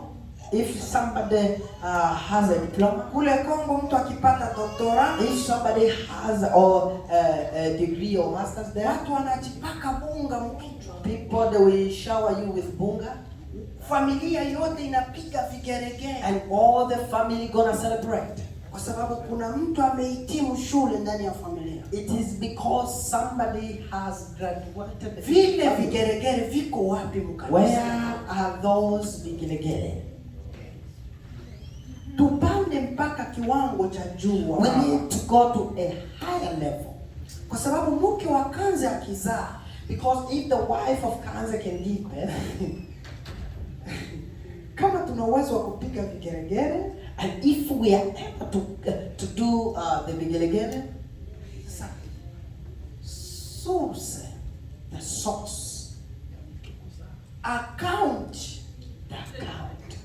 if somebody has a diploma, kule Kongo mtu akipata doctorate, if somebody has a degree or masters there, watu wanajipaka bunga mkichwa. People, they will shower you with bunga. Familia yote inapiga vigeregere. And all the family gonna celebrate. Kwa sababu kuna mtu amehitimu shule ndani ya familia. It is because somebody has graduated. Vile vigeregere viko wapi mkanisa? Where are those vigeregere? Tupande mpaka kiwango cha juu. We need to go to a higher level. Kwa sababu mke wa kanza akizaa, because if the wife of Kanza can give birth, kama tuna uwezo wa kupiga vigeregere, and if we are able to do the vigeregere, source, the source, account, the account,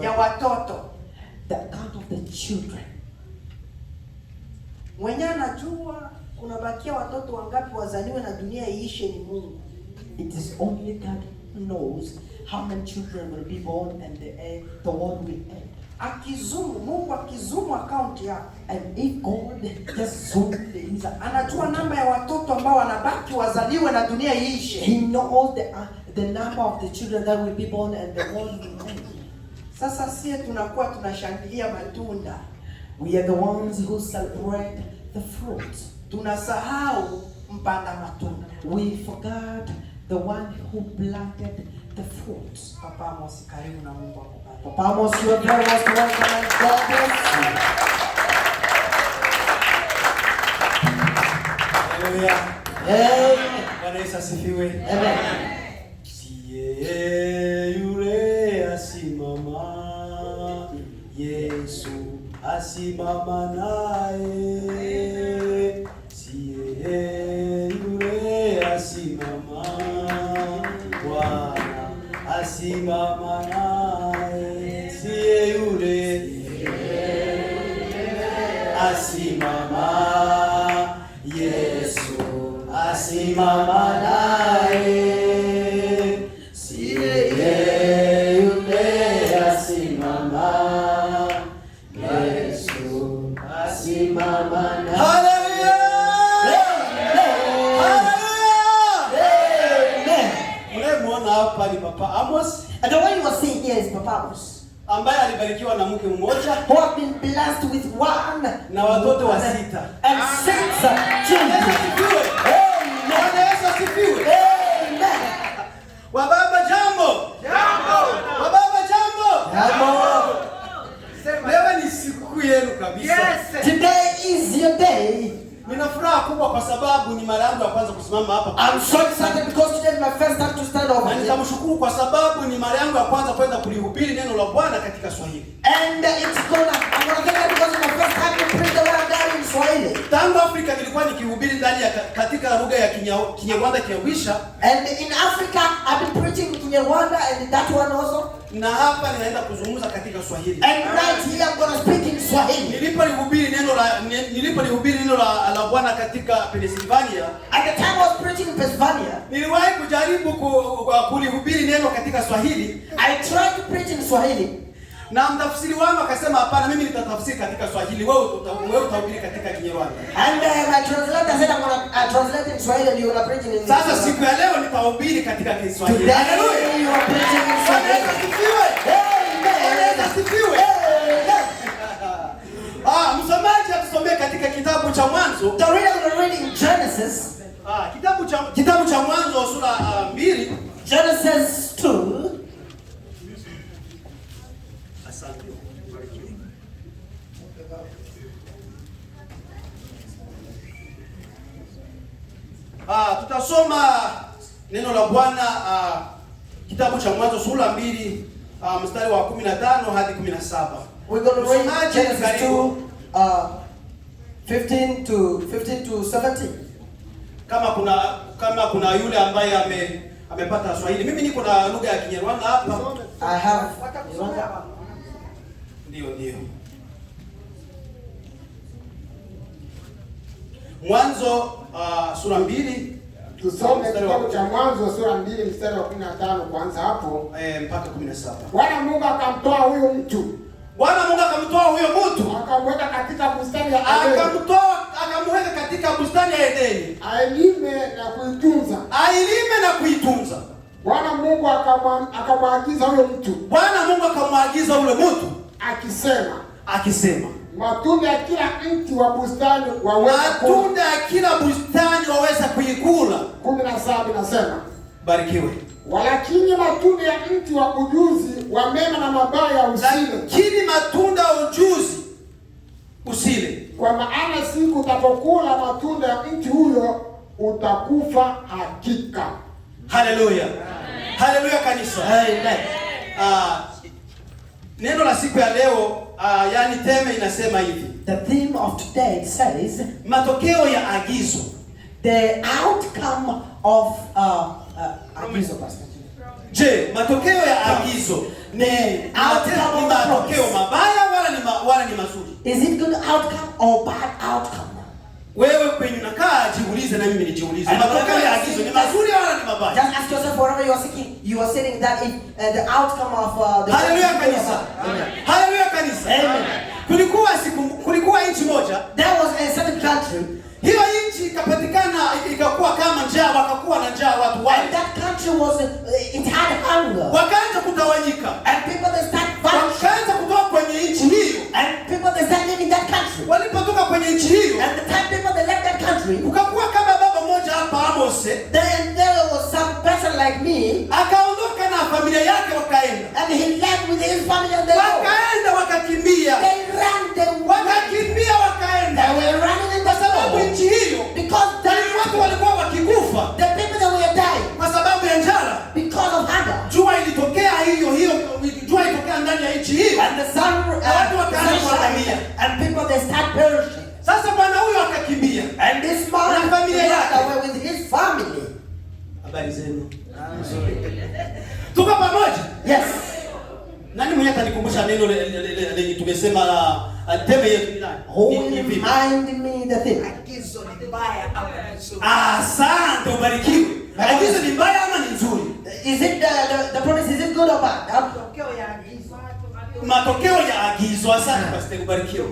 ya watoto, the account of the children. Mwenye anajua kunabakia watoto wangapi wazaliwe na dunia iishe ni Mungu. It is only God who knows how many children will be born and the world will end. Akizumu, Mungu akizumu account yako, and if God just zoom his, anajua namba ya watoto ambao wanabaki wazaliwe na dunia iishe. He knows the number of the children that will be born and the world will end. Sasa sie tunakuwa tunashangilia matunda. We are the ones who celebrate the fruit. Tunasahau mpanda matunda. We forgot the one who planted the fruits. Papa Amos, karibu na Mungu akubariki. Papa Amos, you are very much welcome and God bless you. Hallelujah. Amen. Bwana Yesu asifiwe. Amen. Siye yule asimama, Yesu asimama naye. Siye yule asimama, Bwana asimama naye. Siye yule asimama, Yesu asimama naye. Siye yule asimama, Yesu asimama naye. Hallelujah! Hallelujah! Mnayemuona hapa ni Papa Amos. And the one you are seeing here is Papa Amos, ambaye alibarikiwa na mke mmoja who have been blessed with one na watoto wa sita. And 6 children. Bwana Yesu asifiwe. Amen. Wababa jambo. Jambo. Wababa jambo. Jambo. Leo ni siku yenu kabisa. Yes. Today is your day. Nina furaha kubwa kwa sababu ni mara yangu ya kwanza kusimama hapa. I'm so excited because today is my first time to stand over here. Nitamshukuru kwa sababu ni mara yangu ya kwanza kwenda kulihubiri neno la Bwana katika Swahili. And I'm gonna thank God because it's my first time to preach the word of God in Swahili. Tangu Afrika nilikuwa nikihubiri ndani ya katika lugha ya Kinyarwanda Kinyarwisha. And in Africa I've been preaching in Kinyarwanda and that one also. Na hapa ninaenda kuzungumza katika Swahili. And right here I'm going to speak in Swahili. Nilipolihubiri neno la Bwana katika Pennsylvania. At the time I was preaching in Pennsylvania. Niliwahi kujaribu kulihubiri neno katika Swahili. I tried to preach in Swahili. Na mtafsiri wangu akasema hapana, mimi nitatafsiri katika Swahili, wewe utahubiri katika Kinyarwanda. And my translator said I'm going to translate in Swahili and you're going to preach in English. Sasa siku ya leo nitahubiri katika Kiswahili. Today you are preaching in Swahili. Amen. Asifiwe. Msomaji atusomee katika kitabu cha Mwanzo. The reader will read in Genesis Kitabu cha Mwanzo sura 2. Genesis 2. Asante. Tutasoma neno la Bwana kitabu cha Mwanzo sura 2 mstari wa 15 hadi 17. We're going to read Genesis 2 15 to 17. Kama kuna yule ambaye amepata Swahili. Mimi niko na lugha ya Kinyarwanda hapa. I have Ndio. Mwanzo sura 2. Tusome kitabu cha Mwanzo sura 2 mstari wa 15 kwanza hapo mpaka 17. Bwana Mungu akamtoa huyo mtu. Akamweka katika bustani ya Edeni. Akamweka katika bustani ya Edeni. Ailime na kuitunza. Bwana Mungu akamwagiza huyo mtu. Akisema. Matunda ya kila mti wa bustani waweza kuikula. 17 nasema. Barikiwe. Walakini matunda ya mti wa ujuzi wa mema na mabaya usile. Kwa maana siku utapokula matunda ya mti huyo utakufa hakika. Haleluya. Haleluya kanisa. Amen. Neno la siku ya leo yani teme inasema hivi. The theme of today says matokeo ya agizo. The outcome of agizo pastor. Je, matokeo ya agizo ni matokeo mabaya wala ni mazuri? Is it good outcome or bad outcome? Wewe kwenye unakaa jiulize na mimi nijiulize. Matokeo ya agizo ni mazuri wala ni mabaya? Just ask yourself wherever you are sitting, you are saying that if the outcome of the Hallelujah kanisa. Hallelujah kanisa. Amen. Kulikuwa nchi moja. There was a certain country. Hiyo nchi ikapatikana ikakuwa kama njaa, wakakuwa na njaa watu wale. And that country was it had hunger. Wakaanza kutawanyika. And people they start vanishing. Wakaanza kutoka kwenye nchi hiyo. And people they start leaving that country. Walipotoka kwenye nchi hiyo. And the time people they left that country. Ukakuwa kama baba mmoja hapa Amos. Then there was some person like me. Akaondoka na familia yake wakaenda. And he left with his family and they wakaenda wakakimbia. They ran wakakimbia wakaenda. They were running in the sababu nchi hiyo. Because watu walikuwa wakikufa. The people that were dying. Kwa sababu ya njaa. Because of hunger. Jua ilitokea jua ilitokea ndani ya nchi hiyo. And the sun watu wakaanza kuangamia. And people they start perishing. Sasa bwana huyo akakimbia. And this man na familia yake with his family. Habari zenu. Tuko pamoja? Yes. Nani mwenye atanikumbusha neno lenye tumesema teme yetu ni nani? Who will remind me the thing? Agizo ni mbaya ama nzuri? Asante, ubarikiwe. Agizo ni mbaya ama ni nzuri? Is it the promise, is it good or bad? Matokeo ya agizo. Matokeo ya agizo. Asante pastor, ubarikiwe.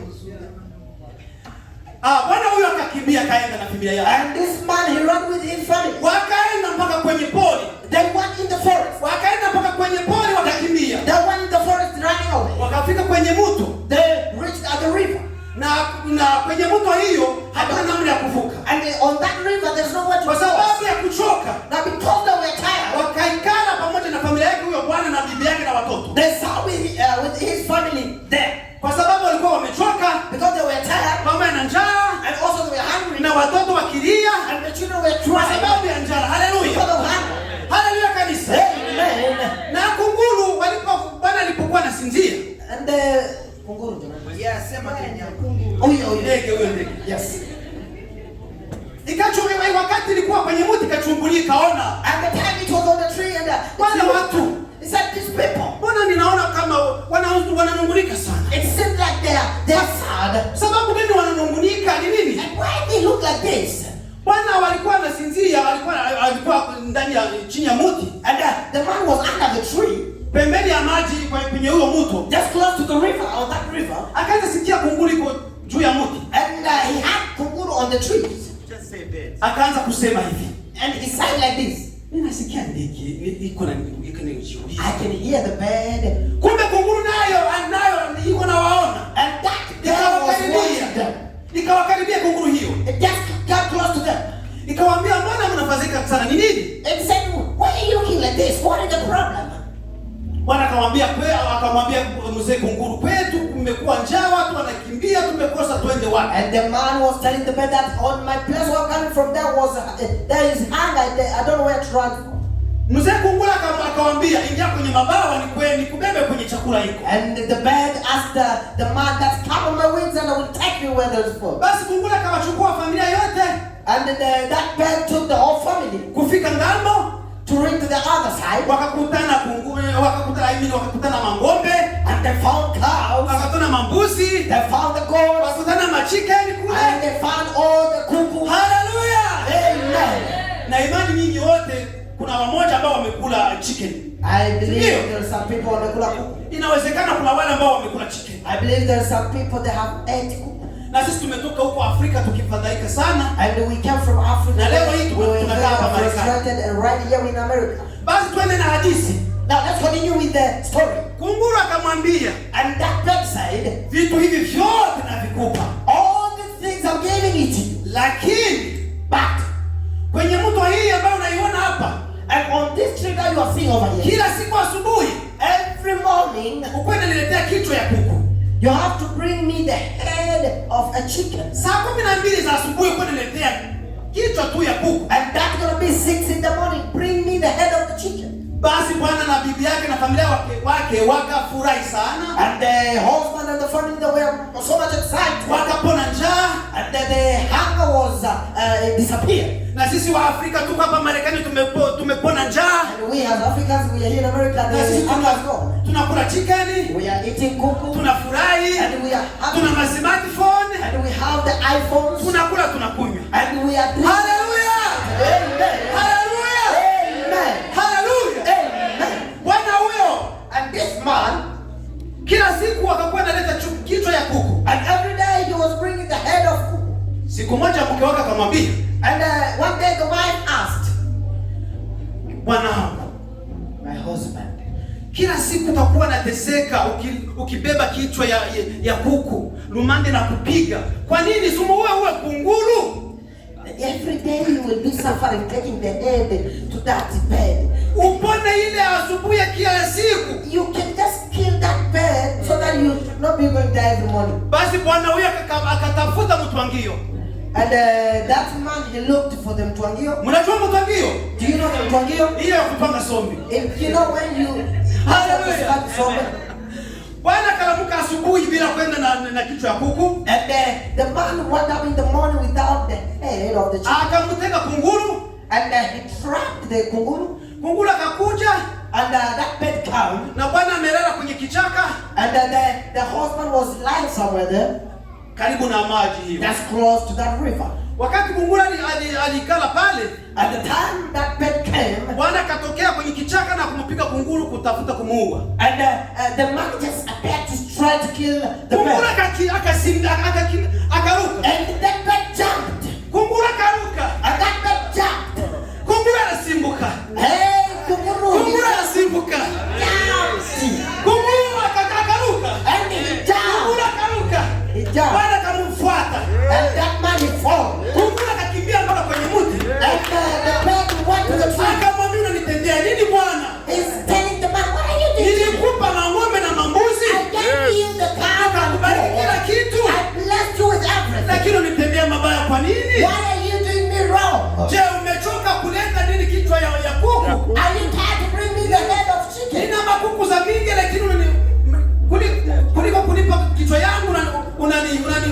Bwana huyo akakimbia kaenda na familia yake. And this man he ran with his family. Wakaenda mpaka kwenye pori. They went in the forest. Wakaenda mpaka kwenye pori wakakimbia. They went in the forest running away. Wakafika kwenye mto. They reached at the river. Na kwenye mto hiyo hakuna namna ya kuvuka. And on that river there's no way to cross. Kwa sababu ya kuchoka. Now because they were tired. Wakaikala pamoja na familia yake huyo bwana na bibi yake na watoto. They sat with his family there. Kwa sababu walikuwa wamechoka. Because they were tired. Pamoja na njaa. And also they were hungry. Na watoto wakilia. And the children were crying. Kwa sababu ya njaa. Hallelujah. Because of hunger. Hallelujah kanisa. Amen. Na kunguru bwana alipokuwa anasinzia. And the kunguru jamani. Yeah, sema Kenya. Huyo ndege. Yes. Ikachungulia wakati ilikuwa kwenye mti ikachungulia ikaona. At the time it was on the tree and wale watu. He said these people. Mbona ninaona kama wananungulika sana. It seems like they're sad. Sababu gani wananungulika ni nini? And why they look like this? Bwana walikuwa wanasinzia, alikuwa ndani ya chini ya mti. And the man was under the tree. Pembeni ya maji kwenye huo mto. Just close to the river, on that river. Akaanza sikia kunguru iko juu ya mti. And he had kunguru on the trees. Just say that. Akaanza kusema hivi. And he sang like this. Ninasikia ndege iko na jiuliza. I can hear the bird. Kumbe kunguru nayo iko na waona. And that bird was watching them. Ikawakaribia kunguru hiyo. It just got close to them. Ikawaambia mbona and said, "Why are you looking like this? What is the problem?" Bwana akamwambia mzee kunguru, kwetu kumekuwa njaa, watu wanakimbia, tumekosa twende wapi? And the man was telling the man that on my place where I'm coming from there is hunger. I don't know where to run from. Mzee kunguru akamwambia, ingia kwenye mabawa nikubebe kwenye chakula hiko. And the bird asked the man that, "Come on my wings and I will take you where there's food." Basi kunguru akawachukua familia yote. And that bird took the whole family. Kufika ngambo to reach to the other side. Wakakutana mangombe, and they found cows. Wakakutana mambuzi, they found the goats. Wakakutana machikeni kule, and they found all the kuku. Hallelujah, amen. Na imani nyinyi wote kuna wamoja ambao wamekula chicken. I believe there are some people wamekula kuku. Inawezekana kuna wale ambao wamekula chicken. I believe there are some people that have ate kuku. Na sisi tumetoka huko Afrika tukifadhaika sana. And we came from Africa. Na leo hii tunakaa hapa Marekani. And right here in America. Basi twende na hadithi. Now let's continue with the story. Kunguru akamwambia, and that bird said, vitu hivi vyote navikupa. All the things I'm giving it to you. Lakini but kwenye mto hii ambao unaiona hapa, and on this tree that you are seeing over here, kila siku asubuhi, every morning, ukwenda niletea kichwa ya kuku. You have to bring me the head of a chicken. Saa 12 za asubuhi ukwenda niletea kichwa tu ya kuku. And that's going to be 6 in the morning. Bring me the head of the chicken. Basi bwana na bibi yake na familia wake wakafurahi sana. And the husband and the family, they were so much excited. Wakapona njaa. And the hunger was disappeared. Na sisi wa Afrika tuko hapa Marekani tumepona njaa. And we as Africans, we are here in America. The hunger is gone. Tunakula chicken. We are eating kuku. Tunafurahi. And we are happy. Tuna smartphone. And we have the iPhones. Tunakula tunakunywa. And we are doing. Hallelujah. Amen. Hallelujah. Amen. Hallelujah. Amen. Bwana huyo. And this man, kila siku akakuwa analeta kichwa ya kuku. And every day he was bringing the head of kuku. Siku moja mke wake akamwambia. And one day the wife asked, Bwana, my husband, kila siku utakuwa nateseka ukibeba kichwa ya kuku, lumande na kupiga. Kwa nini sumuwe uwe kunguru? Every day you will be suffering taking the head to that bed. Upone ile asubuhi ya kila siku. You can just kill that bed so that you should not be going to die every morning. Basi bwana huyo akatafuta mtwangio. And that man, he looked for the mtwangio. Mnajua mtwangio? Do you know the mtwangio? Ile ya kupanga sombi. If you know when you have to start sombi. Bwana kalamuka asubuhi bila kwenda na kichwa ya kuku. And the man went up in the morning without the head of the chicken. Akamtega kunguru. And he trapped the kunguru. Kunguru akakuja. And that bed came. Na bwana amelala kwenye kichaka. And the husband was lying somewhere there. Karibu na maji hiyo. That's close to that river. Wakati kunguru alikala pale, at the time that bed came, bwana katokea kwenye kichaka na kumpiga kunguru kutafuta kumuua. And the man just appeared to try to kill the kunguru bed. akaruka. And that bed jumped. Kunguru akaruka. And that bed jumped. Kunguru anasimbuka. Hey, kunguru anasimbuka. Kunguru akaruka. And he jumped. Kunguru akaruka. He jumped. Bwana kamfuata. And that man he fall. Kunguru akakimbia mpaka kwenye mti. And the bed went to the tree. Akamwambia unanitendea nini bwana? He's telling the man, what are you doing? Nilikupa ng'ombe na mambuzi. I gave you the cow and the goat. Kila kitu. I blessed you with everything. Lakini unitendea mabaya kwa nini? Why are you doing me wrong? Je, umechoka kuleta nini kichwa ya kuku? Are you tired to bring me the head of chicken? Nina makuku za mingi lakini kuliko kunipa kichwa yangu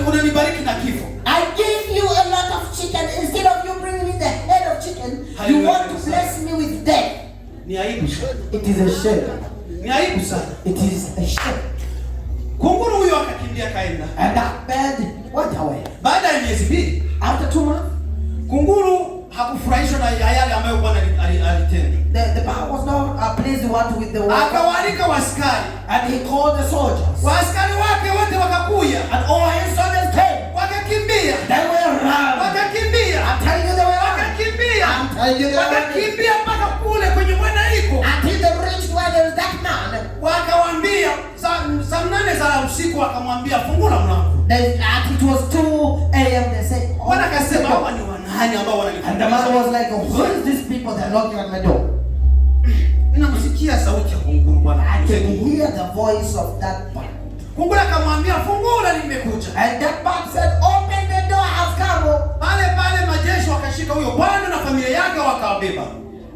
unanibariki na kifo. I gave you a lot of chicken instead of you bringing me the head of chicken. You want to bless me with death. Ni aibu sana. It is a shame. Ni aibu sana. It is a shame. Kunguru huyo akakimbia kaenda. And that bird went away. Baada ya miezi 2, after 2 months, kunguru hakufurahishwa na yale ambayo Bwana alitenda. The bird was not pleased with the work. Akawaalika waskari. And he called the soldiers. Waskari wake wote wakakuja. And all his soldiers came. Wakakimbia. They were round. Wakakimbia. I'm telling you they were round. Wakakimbia. I'm telling you they were round. Wakakimbia mpaka kule kwenye mwana iko. Until they reached where there is that man. Wakawambia saa 8 za usiku wakamwambia fungula mlango. Then it was 2 a.m. they said. Bwana akasema hawa ni wanani? nani ambao And the wananifungulia? man was like, who is these people that are knocking at my door? Ninamsikia sauti ya kunguru bwana. I can hear the voice of that bird. Kunguru akamwambia fungura, nimekuja. And that bird said, open the door, I've come. Pale majeshi wakashika huyo bwana na familia yake wakawabeba.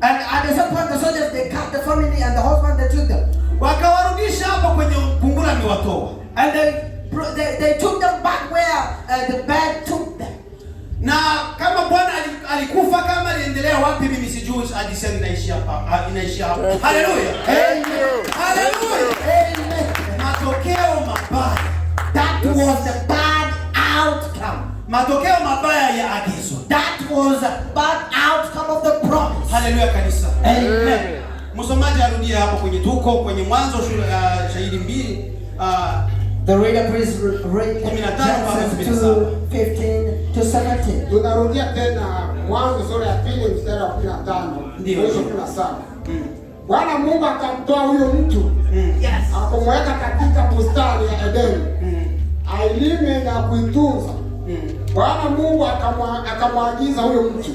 And at the same point, the soldiers, they cut the family and the husband, they took them. Wakawarudisha hapo kwenye kunguru amewatoa. And they took them back where the bird took them. Na kama bwana alikufa, kama aliendelea wapi mimi sijui, hadithi inaishia hapa. Inaishia hapa. Haleluya. Amen. Haleluya. Amen. Matokeo mabaya. That was the bad outcome. Matokeo mabaya ya agizo. That was a bad outcome of the promise. Haleluya kanisa. Amen. Msomaji arudie hapo kwenye Mwanzo shahidi 2. The reader please read Genesis 2:15 to 17. Tunarudia tena Mwanzo sura ya 2 mstari wa 15 Ndio. mwisho 17. Bwana Mungu akamtoa huyo mtu, akamweka katika bustani ya Edeni, ailime na kuitunza. Bwana Mungu akamwagiza huyo mtu,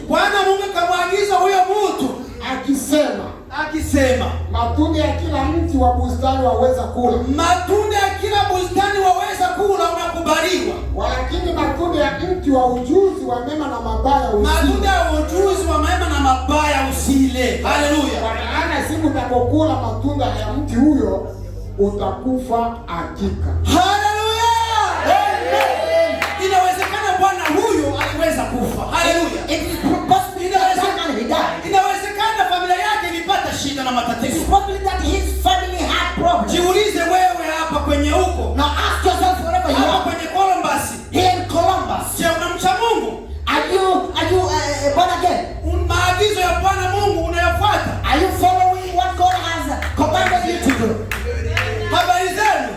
akisema, matunda ya kila mti wa bustani waweza kula. Matunda ya kila bustani waweza kula, unakubaliwa. Walakini matunda ya mti wa ujuzi wa mema na mabaya usile. Matunda ya ujuzi wa mema na mabaya usile. Haleluya. Kwa maana siku utakapokula matunda ya mti huyo utakufa hakika. Haleluya. Amen. Inawezekana bwana huyo aliweza kufa. Haleluya. Inawezekana familia yake ilipata shida na matatizo. It's probably that his family had problems. Jiulize wewe hapa kwenye huko. Now ask yourself wherever you hapa are. kwenye Columbus. Here in Columbus. Je, unamcha Mungu? Are you born again? Maagizo ya Bwana Mungu unayafuata? Are you following what God has commanded you to do? Habari zenu?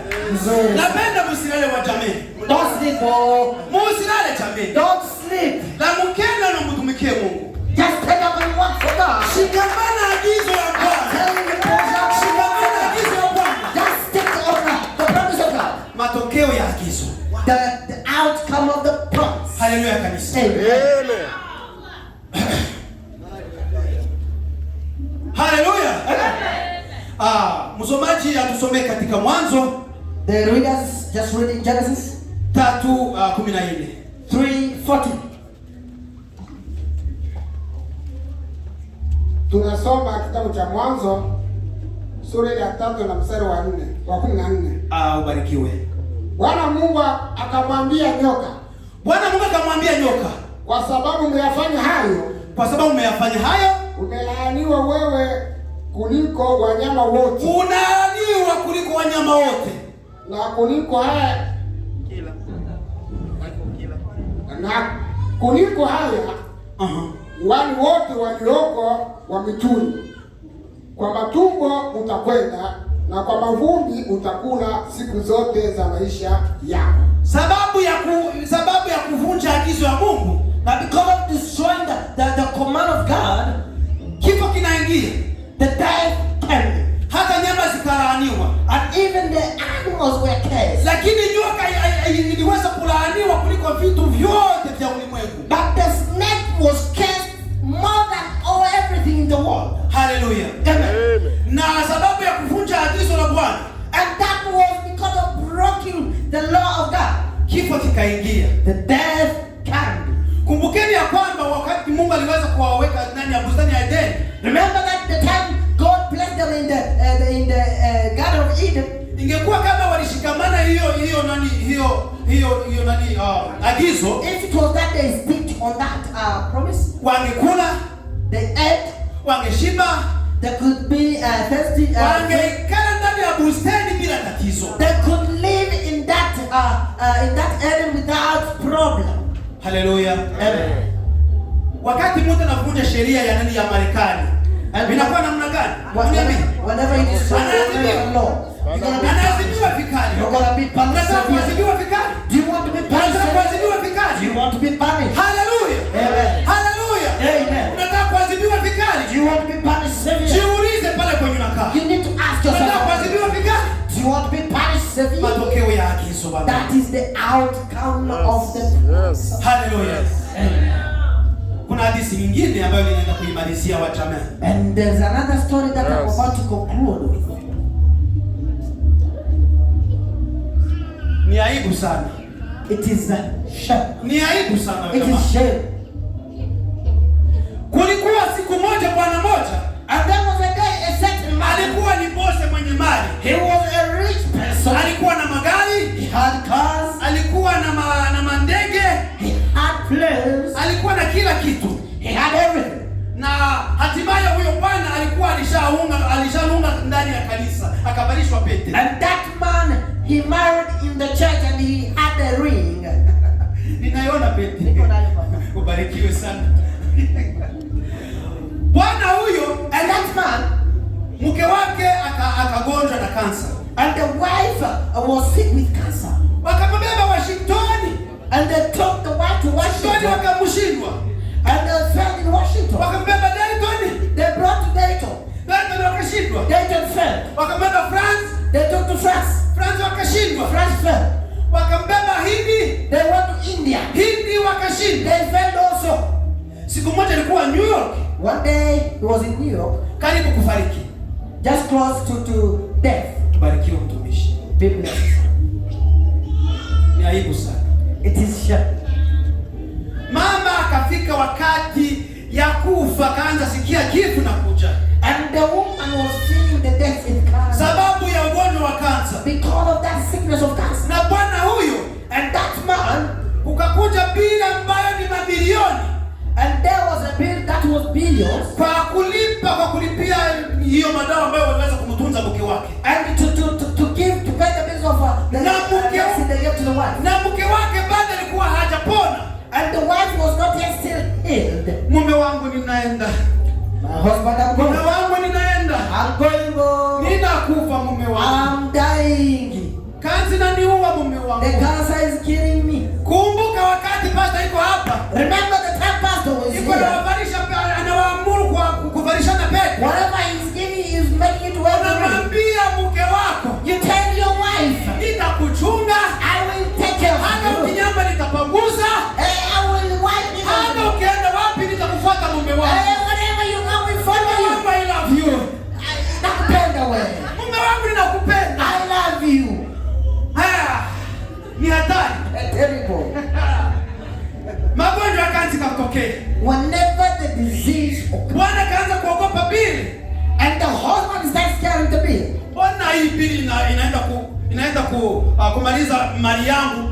Napenda msilale wa jamii. Don't sleep, oh. Msilale jamii. Don't sleep. La mkenda na mtumikie Mungu. Just take up and work for God. Shikamana agizo ya Bwana. Shikamana agizo ya Bwana. Just stick on the promise of God. Matokeo ya agizo. The outcome of the promise. Haleluya kanisa. Amen. Haleluya. Msomaji atusomee katika Mwanzo. The readers just reading Genesis 3:14. 3:14. Tunasoma kitabu cha Mwanzo sura ya 3 na mstari wa 14. Ubarikiwe. Bwana Mungu akamwambia nyoka. Bwana Mungu akamwambia nyoka, kwa sababu umeyafanya hayo, umelaaniwa wewe kuliko wanyama wote. Unaaniwa kuliko wanyama wote. Na kuliko haya wani wote walioko wa mituni. Kwa matumbo utakwenda na kwa mavumbi utakula siku zote za maisha yako. Sababu ya kuvunja agizo ya Mungu, na because of destroying the command of God, kifo kinaingia. The death came. Hata nyama zikalaaniwa. And even the animals were cursed. Lakini nyoka iliweza kulaaniwa kuliko vitu vyote vya ulimwengu. But the snake was cursed more than everything in the world. Hallelujah. Amen. Na sababu ya kuvunja agizo la Bwana, and that was because of breaking the law of God, kifo kikaingia. The death came. Kumbukeni ya kwamba wakati Mungu aliweza kuwaweka ndani ya bustani ya Edeni. Remember that the time God placed them in the Garden of Eden. Ingekuwa kama walishikamana hiyo agizo. If it was that they stick on that promise, wangekula, they ate, wangeshiba, they could be thirsty, wangeikala ndani ya bustani bila tatizo. They could live in that Eden without problem. Hallelujah. Amen. Wakati mtu anavunja sheria ya nani ya Marekani, inakuwa namna gani? Whenever it is law, anaadhibiwa vikali. You're gonna be punished. Kuadhibiwa vikali. Do you want to be punished? Kuadhibiwa vikali. Do you want to be punished? Hallelujah. Amen. Hallelujah. Amen. Unataka kuadhibiwa vikali? Do you want to be punished severely? Jiulize pale kwenye unakaa. You need to ask yourself. Unataka kuadhibiwa vikali? Do you want to be punished severely? Matokeo ya agizo baba. That is the outcome of the promise. Hallelujah. Amen. kuna hadithi nyingine ambayo ninaenda kuimalizia wa jamaa. And there's another story that I'm about to conclude with. Ni aibu sana. It is a shame. Ni aibu sana. It is shame. Kulikuwa siku moja bwana moja, and there was a day a certain man, alikuwa ni bosi mwenye mali. He was a rich person. Alikuwa na magari, he had cars, alikuwa na mandege, he had planes, alikuwa na kila kitu. He had everything. Na hatimaye huyo bwana alikuwa alishaunga ndani ya kanisa, akavalishwa pete. And that man, he married in the church and he had a ring. Ninaiona pete. Ubarikiwe sana. Bwana huyo, and that man, mke wake akagonjwa na kansa. And the wife was sick with cancer. Wakambeba Washington. And they took the wife to Washington. Wakamshindwa. And they fell in Washington. Wakambeba Dayton. They brought to Dayton. Dayton wakashindwa. Dayton fell. Wakambeba France. They took to France. France wakashindwa. France fell. Wakambeba Hindi. They went to India. Hindi wakashindwa. They fell also. Siku moja alikuwa New York. One day he was in New York. Karibu kufariki. Just close to death. Barikiwa mtumishi. Be blessed. Ni aibu sana. It is shame. Mama akafika wakati ya kufa, kaanza sikia kifo na kuja. And the woman was feeling the death in cancer. Sababu ya ugonjwa wa kansa. Because of that sickness of cancer. Na bwana huyo, and that man, ukakuja bila ambayo ni mabilioni. And there was a bill that was billions. Kwa kulipia hiyo madawa ambayo waliweza kumtunza mke wake. And to pay the bills of the medicine they gave to the wife. Na mke wake bado alikuwa hajapona. And the wife was not yet still healed. Mume wangu ninaenda. My husband, I'm going. Mume wangu ninaenda. I'm going. Ninakufa mume wangu. I'm dying. Kansa inaniua mume wangu. The cancer is killing me. Kumbuka wakati pastor iko hapa. Remember the time pastor was here. Iko anawaamuru kuvalishana pete. Whatever he's giving is making it well. Unamwambia mke wako. You tell your wife. Nitakuchunga. I will take care of you. Hata ukinyamba nitapanguza. I will wipe it. Hata ukienda wapi nitakufuata mume wako. Whatever you go we follow you. I love you. Nakupenda wewe. Mume wangu ninakupenda. I love you. Ni hatari. Terrible. Magonjwa yakaanza kutokea. Whenever the disease occurs. Bwana kaanza kuogopa bili. And the husband starts carrying the bill. Bwana hii bili inaenda kumaliza mali yangu,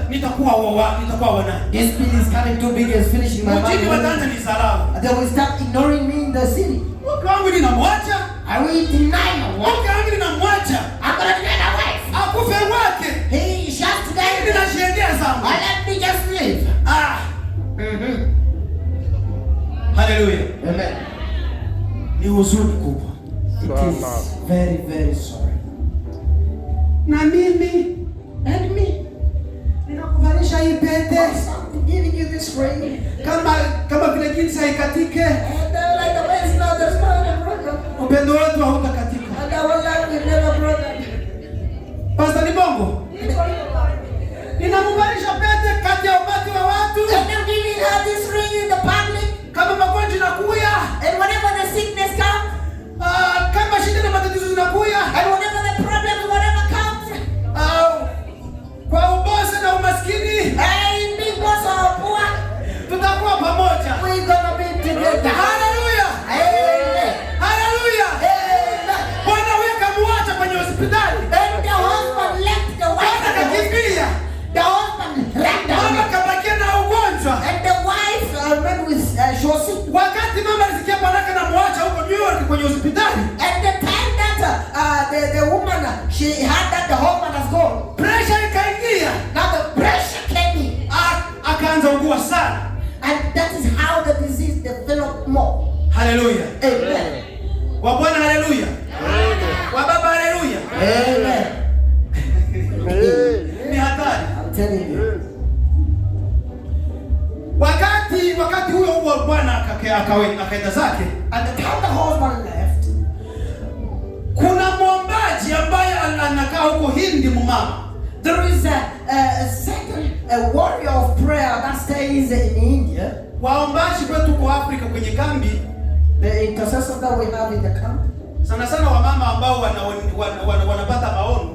nitakuwa wana. This bill is coming too big, it's finishing my money. Mjini wataanza nisalau. They will start ignoring me in the city. Mke wangu ninamwacha. I will deny my wife. Mke wangu ninamwacha. I'm gonna deny my wife. Akufe wake. He shall die. Ninasheria zangu. Let me just live. Hallelujah. Amen. Ni huzuni kubwa. It is very, very sorry. Na mimi and me ninakuvalisha hii pete. I'm giving you this ring. Kama vile jinsi haikatike. And like the way it's not, there's no other problem. Upendo wetu hautakatika. And our life will never broken. Pastor Libongo. Ninamuvalisha pete kati ya umati wa watu. And I'm giving her this ring in the public. Kama magonjwa inakuya. And whenever the sickness comes. Kama shida na matatizo zinakuya. And whenever the problem, whatever comes. Kwa ubosi na umaskini. And big boss or poor. Tutakuwa pamoja. We're gonna be together. Hallelujah. Amen. Hallelujah. Amen. Bwana weka muacha kwenye hospitali. And the husband left the wife. Bwana kakimbia. The husband left the mama kabakia na ugonjwa. And the wife went with she was sick. Wakati mama alisikia baraka na muacha huko New York kwenye hospitali. And the time that the woman she had that the husband has gone. Pressure ikaingia. Now the pressure came in. Akaanza ugua sana. And that is how the disease developed more. Hallelujah. Amen. Wa Bwana hallelujah. Wa Baba hallelujah. Amen. Ni hatari. I'm telling you. Wakati huyo bwana akaenda zake. And the time the husband left. Kuna mwombaji ambaye anakaa huko Hindi mumama. There is a second warrior of prayer that stays in India. Waombaji kwetu kwa Afrika kwenye kambi, the intercessors that we have in the camp, sana sana wamama ambao wanapata maono,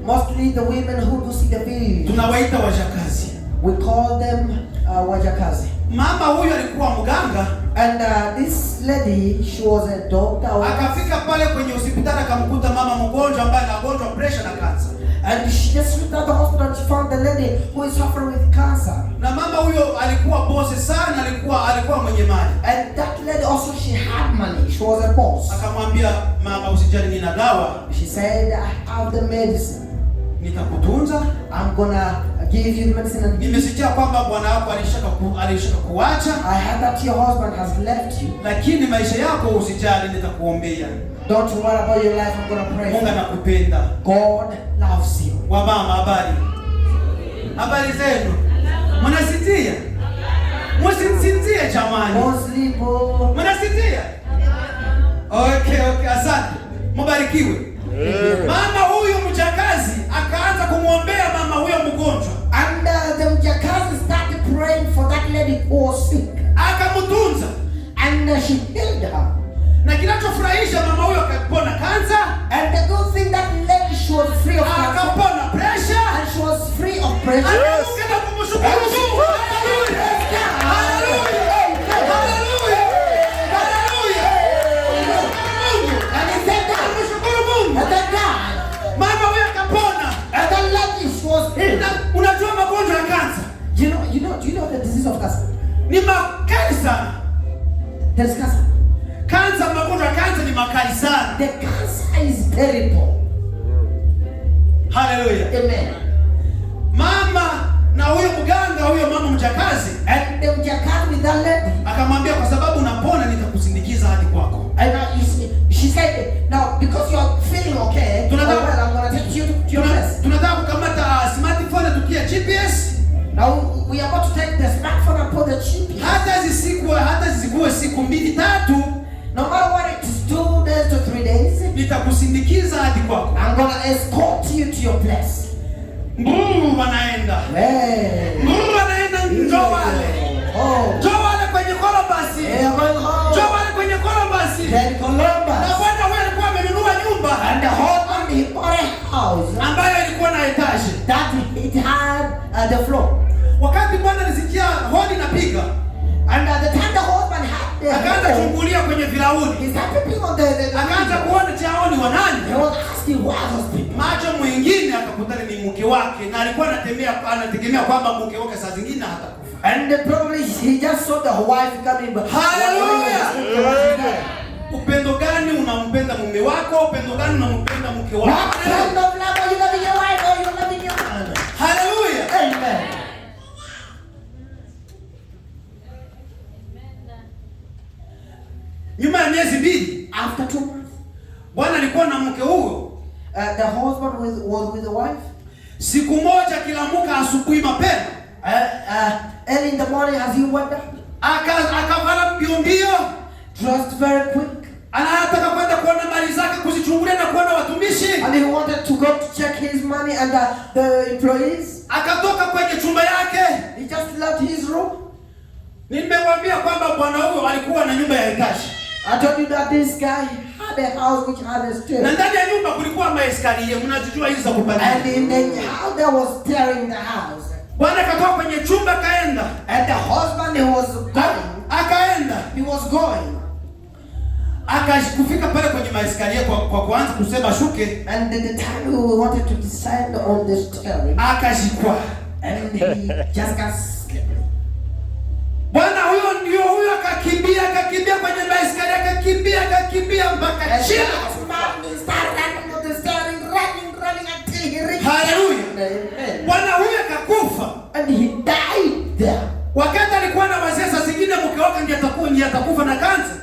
mostly the women who do see the vision, tunawaita wajakazi. we call them wajakazi. Mama huyu alikuwa mganga, and this lady, she was a doctor. Akafika pale kwenye hospitali akamkuta mama mgonjwa ambaye anagonjwa pressure na cancer. And she just looked at the hospital and she found the lady who is suffering with cancer. Na mama huyo alikuwa boss sana, alikuwa mwenye mali. And that lady also, she had money. She was a boss. Akamwambia mama, usijali, nina dawa. She said, I have the medicine. Nitakutunza. I'm gonna give you the medicine. And nimesikia kwamba bwana wako alishaka kuacha. I heard that your husband has left you. Lakini maisha yako usijali, nitakuombea. Don't worry about your life, I'm gonna pray. Mungu anakupenda. God loves you. Wamama, habari zenu? Mnasikia? Msisinzie jamani. Mnasikia? Okay, asante. Mbarikiwe. Mama huyu mjakazi akaanza kumwombea mama huyo mgonjwa. And the mjakazi started praying for that lady who was sick. Akamtunza. And she healed her. Na kinachofurahisha mama huyo akapona kansa. And the good thing, that lady, she was free of cancer. Akapona pressure. And she was free of pressure. Anaungana kumshukuru Mungu. Unajua magonjwa ya kansa? Do you know the disease of cancer? Ni makali sana. There's cancer. Kansa, magonjwa ya kansa ni makali sana. The cancer is terrible. Hallelujah. Amen. Mama na huyo mganga, huyo mama mjakazi, and the mjakazi with that lady, akamwambia kwa sababu unapona nitakusindikiza hadi kwako. And she said, now because you are feeling okay, I'm gonna take you to your place. Tunataka kukamata smartphone tukia GPS. Now we are going to take the smartphone and put the GPS. Hata zisikuwe siku 2-3. No matter what, it's 2 days to 3 days. Nitakusindikiza hadi kwako. I'm gonna escort you to your place. Mungu wanaenda. Mungu wanaenda Njowale. Njowale kwenye Columbus. Njowale kwenye Columbus. Na bwana wewe alikuwa amenunua nyumba. And the husband, he bought a house. Ambayo ilikuwa na etage. That it had the floor. Wakati bwana alisikia hodi napiga. And at the time the husband had the akaanza chungulia kwenye vilauni. He started peeping on the akaanza kuona chaoni wa nani. He was asking why those people. Macho mwingine akakutana ni mke wake na alikuwa anategemea kwamba mke wake saa zingine hatakufa. And probably he just saw the wife coming back. Hallelujah. Upendo gani unampenda mume wako? Upendo gani unampenda mke wako? What kind of love are you loving your wife or you loving your husband? Hallelujah. Amen. Nyuma ya miezi 2, after 2 months, bwana alikuwa na mke huyo. The husband was with the wife. Siku moja kilamuka asubuhi mapema. Early in the morning as he went up. Akavala mbio. Dressed very quick. Anataka kwenda kuona mali zake, kuzichungulia na kuona watumishi. And he wanted to go to check his money and the employees. Akatoka kwenye chumba yake. He just left his room. Nimewambia kwamba bwana huyo alikuwa na nyumba ya etashi. I told you that this guy had a house which had a stair. Na ndani ya nyumba kulikuwa maeskaliye, mnazijua hizo za kupandia. And in the house there was stair in the house. Bwana akatoka kwenye chumba kaenda. And the husband, he was going. Akaenda. He was going. Akashikufika pale kwenye maeskaliye kwa kuanza kusema shuke. And the time we wanted to descend on the stair. Akashikwa. And he just got slipped. Bwana huyo akakimbia kwenye maeskaliye, akakimbia mpaka chini. Hallelujah. Bwana huyo akakufa. And he died there. Wakati alikuwa na wazee, saa zingine mke wake ndiye atakufa na kansa.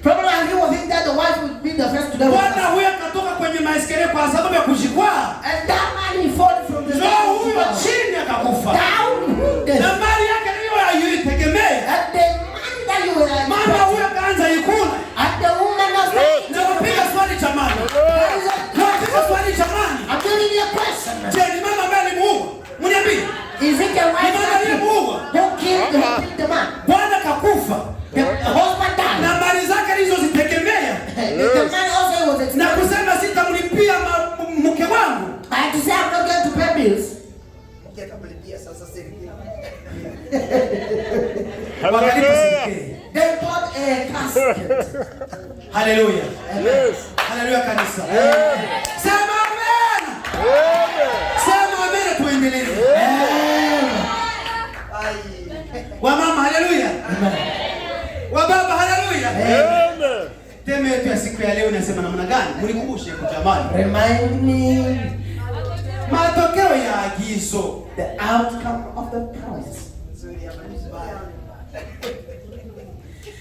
Probably he was thinking that the wife would be the first to die. Bwana huyo akatoka kwenye maeskaliye kwa sababu ya kujikwaa. And that man, he fell from the stair. Huyo chini akakufa. Na mali yake hiyo haitegemea. And the money that you were. Mama huyo akaanza ikula. And the woman was like, na wapiga swali jamani. Wapiga swali jamani. I'm giving you a question. Je, ni mama ambaye alimuua? Mniambie. Is it the wife that alimuua? Who killed the man? Bwana Haleluya. Yes. Haleluya kanisa. Amen. Sema amen. Amen. Sema amen tuendelee. Wamama haleluya. Wababa haleluya. Amen. Teme yetu ya siku ya leo inasema namna gani? Mlikumbushe kutamani. Remind me Matokeo ya agizo. the outcome of the promise.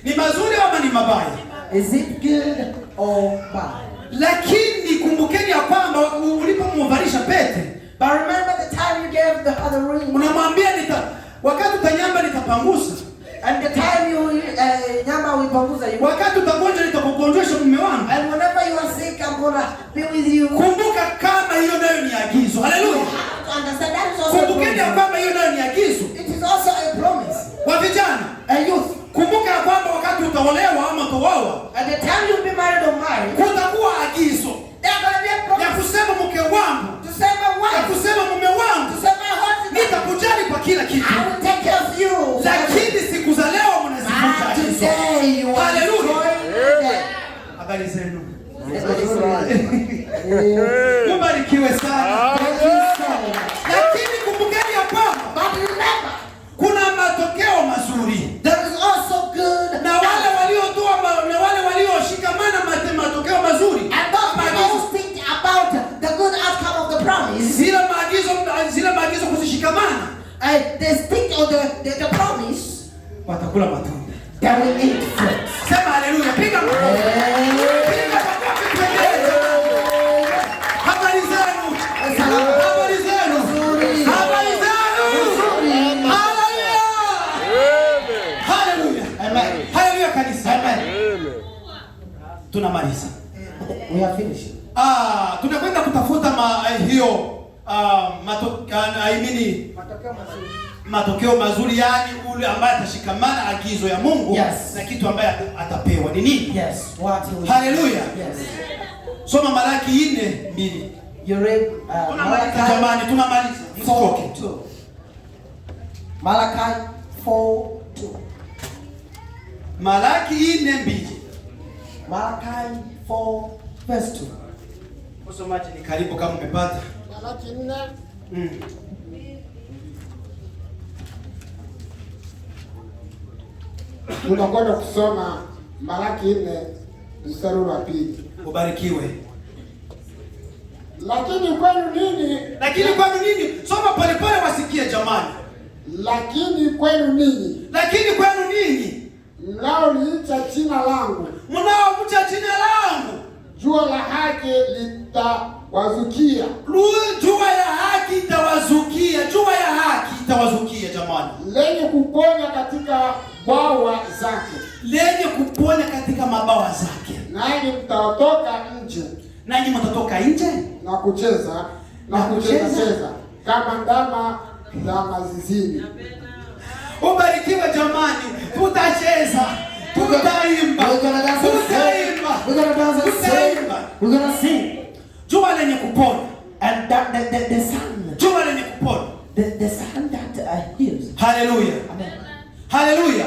Ni mazuri ama ni mabaya? Is it good or bad? Lakini kumbukeni ya kwamba ulipomvalisha pete, But remember the time you gave the other ring. unamwambia wakati utanyamba nitapangusa. And the time you nyama uipanguza you. Wakati utagonjwa nitakugonjesha mume wangu. And whenever you are sick, I'm gonna be with you. Kumbuka kama hiyo nayo ni agizo. Haleluya. Understand that is also a Kumbukeni ya promise. kwamba hiyo nayo ni agizo. It is also a promise. Kwa vijana, A youth. kumbuka ya kwamba wakati utaolewa ama utaoa, At the time you'll be married or married, kutakuwa agizo there's gonna be a ya promise kusema mke wangu, to say my ya wife, kusema mume wangu, to say my husband. nitakujali kwa kila kitu. I will take care of you. Lakini siku za leo mnazivuta But agizo. today you are Haleluya. destroying them. Habari zenu. Amen. Mubarikiwe sana. Thank you so much. Lakini kumbukeni ya kwamba But remember, kuna matokeo mazuri. there is also good Na wale waliotoa na wale walioshikamana matokeo mazuri. and those people who think about the good outcome of the promise. Zile maagizo kuzishikamana, They stick on the promise. watakula matunda. They will eat fruit. Sema haleluya. Piga makofi. Piga makofi tuendelee. Habari zenu. Habari zenu. Habari zenu. Haleluya. Haleluya. Amen. Haleluya kanisa. Amen. Tunamaliza. We are finished. Tunakwenda kutafuta hiyo matokeo mazuri, yani ule ambaye atashikamana agizo ya Mungu. Yes. Na kitu ambaye atapewa ni nini? Yes. What he will. Haleluya. Yes. Soma Malaki 4:2. You read Tunamaliza jamani, tunamaliza. Msitoke. 4:2. Malachi 4:2. Malaki 4:2. Malachi 4 verse 2. Msomaji ni karibu kama umepata. Malaki 4. Tunakwenda kusoma Malaki 4 mstari wa 2. Ubarikiwe. Lakini kwenu ninyi, Lakini kwenu nini? Soma polepole wasikie jamani. lakini kwenu ninyi Lakini kwenu nini? mnaoliita jina langu, Mnaomcha jina langu, jua la haki litawazukia. jua ya haki itawazukia. Jua ya haki itawazukia jamani. Lenye kuponya katika bawa zake, Lenye kuponya katika mabawa zake. nanyi mtatoka nje Nanyi mtatoka nje na kucheza cheza kama ndama za mazizini. Ubarikiwe jamani. Tutacheza. Tutaimba. We're gonna dance and sing. We're gonna dance and sing. We're gonna sing. Jua lenye kuponya. And that the sun. Jua lenye kuponya. The sun that heals. Haleluya. Amen. Haleluya.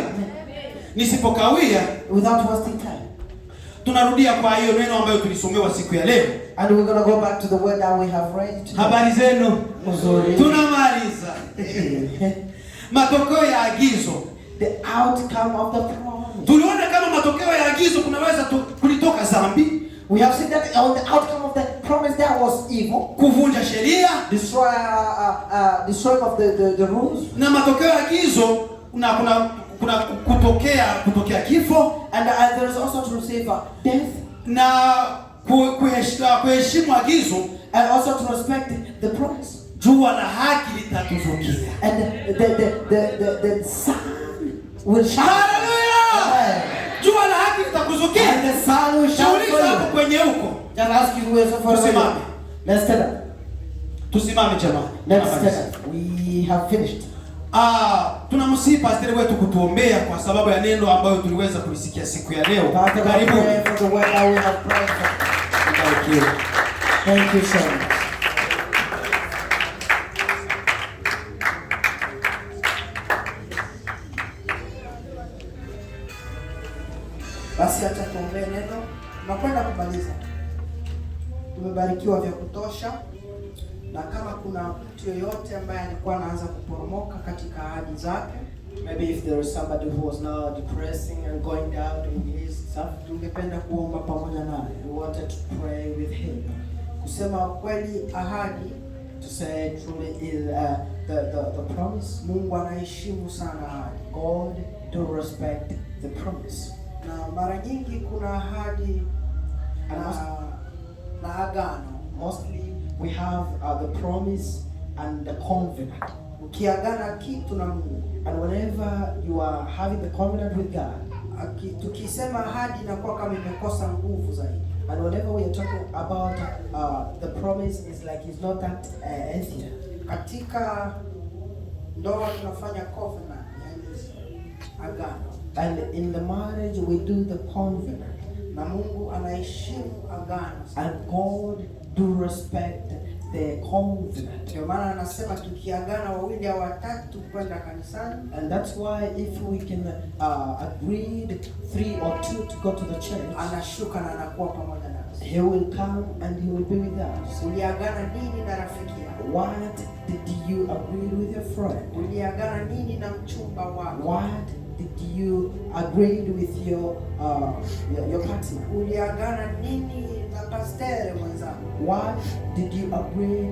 Nisipokawia, Without wasting time. tunarudia kwa hiyo neno ambayo tulisomewa siku ya leo. And we're gonna go back to the word that we have read today. Habari zenu. Mzuri. Tunamaliza. Matokeo ya agizo. The outcome of the promise. Tuliona kama matokeo ya agizo kunaweza kulitoka dhambi, We have seen that on the outcome of the promise there was evil, kuvunja sheria, destroying of the rules, na matokeo ya agizo kuna kutokea kifo, and there is also to receive death, na kuheshimu agizo, and also to respect the promise. Jua la haki litatuzukia. And the sun will shine. Haleluya! Jua la haki litakuzukia. And the sun will shine for Tuuliza hapo you. kwenye huko. Just ask you who is for Tusimame. Let's stand up. Tusimame jamani. Let's stand up. We have finished. Tunamsihi pastor wetu kutuombea kwa sababu ya neno ambayo tuliweza kulisikia siku ya leo. Karibu. For the word that we have prayed for. Thank you so much. Basi Tunakwenda kumaliza. Tumebarikiwa vya kutosha, na kama kuna mtu yoyote ambaye alikuwa anaanza kuporomoka katika ahadi zake, maybe if there is somebody who was now depressing and going down in his stuff, tungependa kuomba pamoja naye. We wanted to pray with him. Kusema kweli, ahadi, to say truly, is the promise. Mungu anaheshimu sana ahadi. God do respect the promise. Na mara nyingi kuna ahadi na agano. Mostly we have the promise and the covenant. Ukiagana kitu na Mungu, and whenever you are having the covenant with God, tukisema ahadi inakuwa kama imekosa nguvu zaidi. And whenever we are talking about the promise, is like it's not that easier. Katika ndoa tunafanya covenant, yani agano. And in the marriage we do the covenant. Na Mungu anaheshimu agano. And God do respect the covenant. Ndio maana anasema tukiagana wawili au watatu kwenda kanisani. And that's why if we can agree 3 or 2 to go to the church, anashuka na anakuwa pamoja nasi. He will come and he will be with us. Uliagana nini na rafiki yako? What did you agree with your friend? Uliagana nini na mchumba wako? What did you agree with your partner? Uliagana nini na pastor mwenzako? What did you agree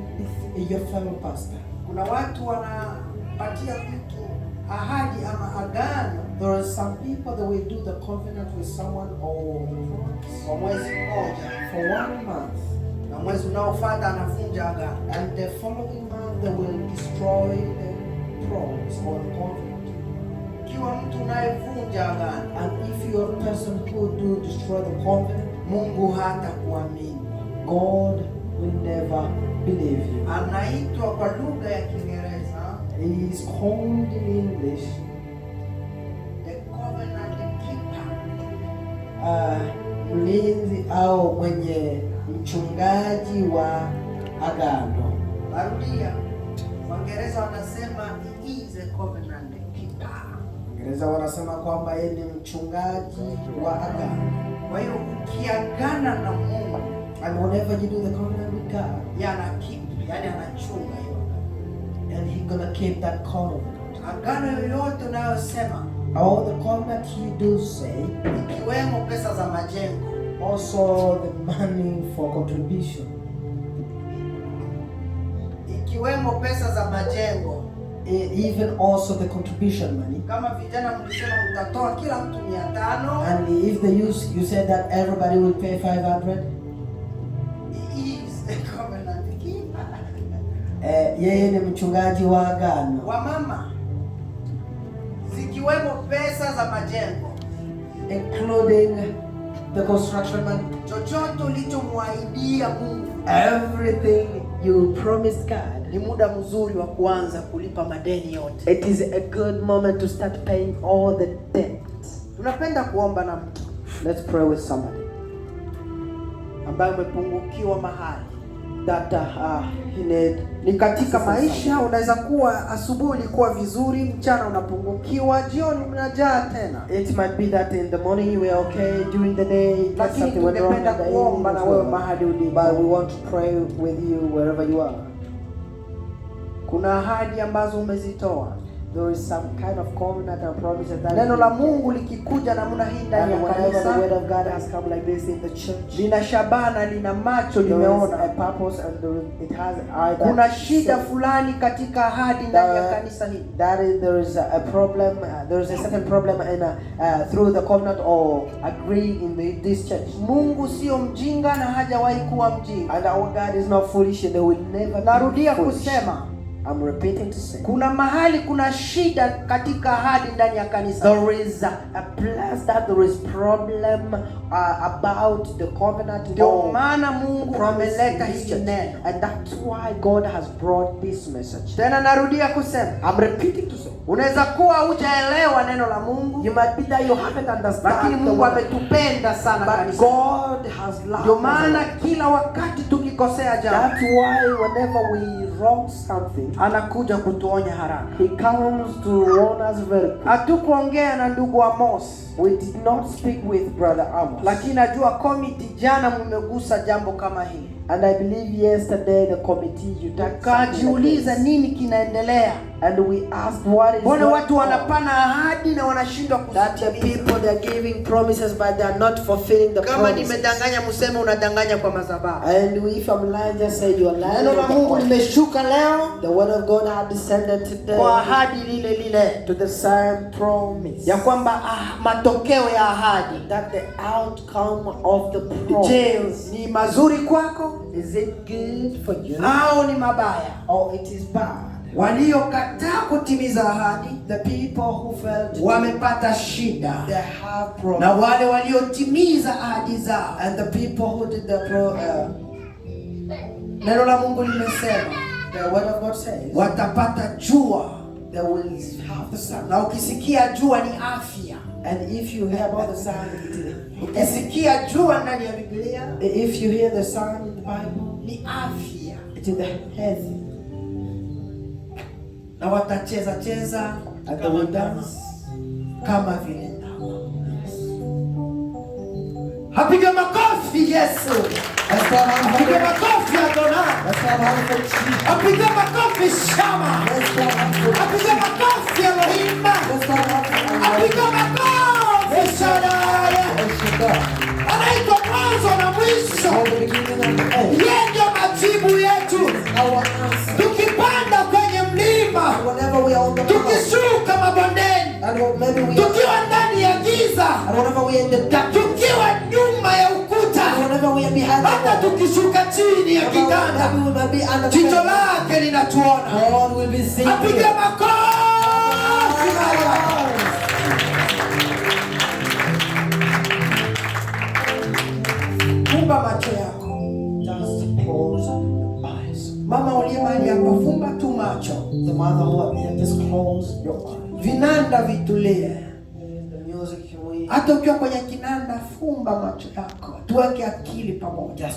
with your fellow pastor? Kuna watu wanapatia vitu ahadi ama agano. There are some people that will do the covenant with someone or the promise kwa mwezi mmoja, for 1 month, na mwezi unaofuata anavunja agano, and the following month they will destroy the promise or the covenant. Kiwa mtu unayevunja agano, and if you are a person who do destroy the covenant, Mungu hata kuamini. God will never believe you. Anaitwa kwa lugha ya Kiingereza, he is called in English the covenant keeper. Mlinzi au mwenye mchungaji wa agano. Narudia, Waingereza wanasema he is a covenant keeper. Waingereza wanasema kwamba yeye ni mchungaji wa agano. Kwa hiyo ukiagana na Mungu, and whenever you do the covenant with God, yana keep, yani anachunga hiyo, and he gonna keep that covenant. Agano yoyote unayosema, all the covenant you do say, ikiwemo pesa za majengo, also the money for contribution, ikiwemo pesa za majengo, even also the contribution money. Kama vijana mlisema mtatoa kila mtu 500, and if the you said that everybody will pay 500, he is a covenant keeper. Yeye ni mchungaji wa agano. Wa mama, zikiwemo pesa za majengo, including the construction money, chochote ulichomwaidia Mungu, everything you promised God, ni muda mzuri wa kuanza kulipa madeni yote. It is a good moment to start paying all the debts. Tunapenda kuomba na mtu. Let's pray with somebody ambaye umepungukiwa mahali that he need. Ni katika maisha, unaweza kuwa asubuhi ilikuwa vizuri, mchana unapungukiwa, jioni mnajaa tena. It might be that in the morning you were okay, during the day lakini tungependa kuomba na wewe mahali ulipo. But we want to pray with you wherever you are. Kuna ahadi ambazo umezitoa. There is some kind of covenant and promises that neno la Mungu likikuja namna hii ndani ya kanisa, the word of God has come like this in the church, lina shabana, lina macho, limeona a purpose, and it has eye. Kuna shida fulani katika ahadi ndani ya kanisa hili. There is a problem, there is a certain problem in through the covenant or agree in this church. Mungu sio mjinga na hajawahi kuwa mjinga. And our God is not foolish, and they will never narudia kusema, I'm repeating to say, kuna mahali kuna shida katika ahadi ndani ya kanisa. There is a place that there is problem about the covenant. Ndio maana Mungu ameleta hili neno, and that's why God has brought this message. Tena narudia kusema, I'm repeating to say, unaweza kuwa hujaelewa neno la Mungu, you might be that you haven't understood, lakini Mungu ametupenda sana kanisa. God has loved. Ndio maana kila wakati tukikosea jambo, that's why whenever we wrong something, anakuja kutuonya haraka. He comes to warn us very quickly. Hatukuongea na ndugu Amos. We did not speak with Brother Amos. Lakini najua committee jana mmegusa jambo kama hili. And I believe yesterday the committee you kajiuliza nini kinaendelea. And we asked what is going on. Watu wanapana ahadi na wanashindwa kuzitimiza. That the people they are giving promises but they are not fulfilling the promises. Kama nimedanganya mseme unadanganya kwa madhabahu. And if I'm lying, just say you are lying. Neno la Mungu limeshuka leo. The word of God has descended today. Kwa ahadi lile to the same promise. Ya kwamba matokeo ya ahadi. That the outcome of the promise. Je, ni mazuri kwako? Is it good for you? Au ni mabaya? Or it is bad? Waliokataa kutimiza ahadi, the people who failed, wamepata shida. They have problems. Na wale waliotimiza ahadi zao, and the people who did the neno la Mungu limesema, the word of God says, watapata jua. They will have the sun. Na ukisikia jua ni afya. And if you hear about the sun, ukisikia jua ndani ya Biblia, if you hear the sun in the Bible, ni afya. It is the health. Na watacheza cheza and they will dance kama vile ndama. Hapiga makofi Yesu. Hapiga makofi Adonai. Hapiga makofi Shama. Hapiga makofi Elohim. Hapiga makofi Shaddai. Anaitwa mwanzo na mwisho. Yeye ndio majibu yetu. Tukipanda kwenye mlima, tukishuka mabondeni, tukiwa ndani ya giza, tukiwa nyuma ya ukuta, hata tukishuka chini ya kitanda, jicho lake linatuona. Apiga makofi Baba. Fumba macho yako. Just close your eyes. Mama uliye mahali hapa, fumba tu macho. The mother who are here, just close your eyes. Vinanda vitulie. The music we. Hata ukiwa kwenye kinanda, fumba macho yako. Tuweke akili pamoja.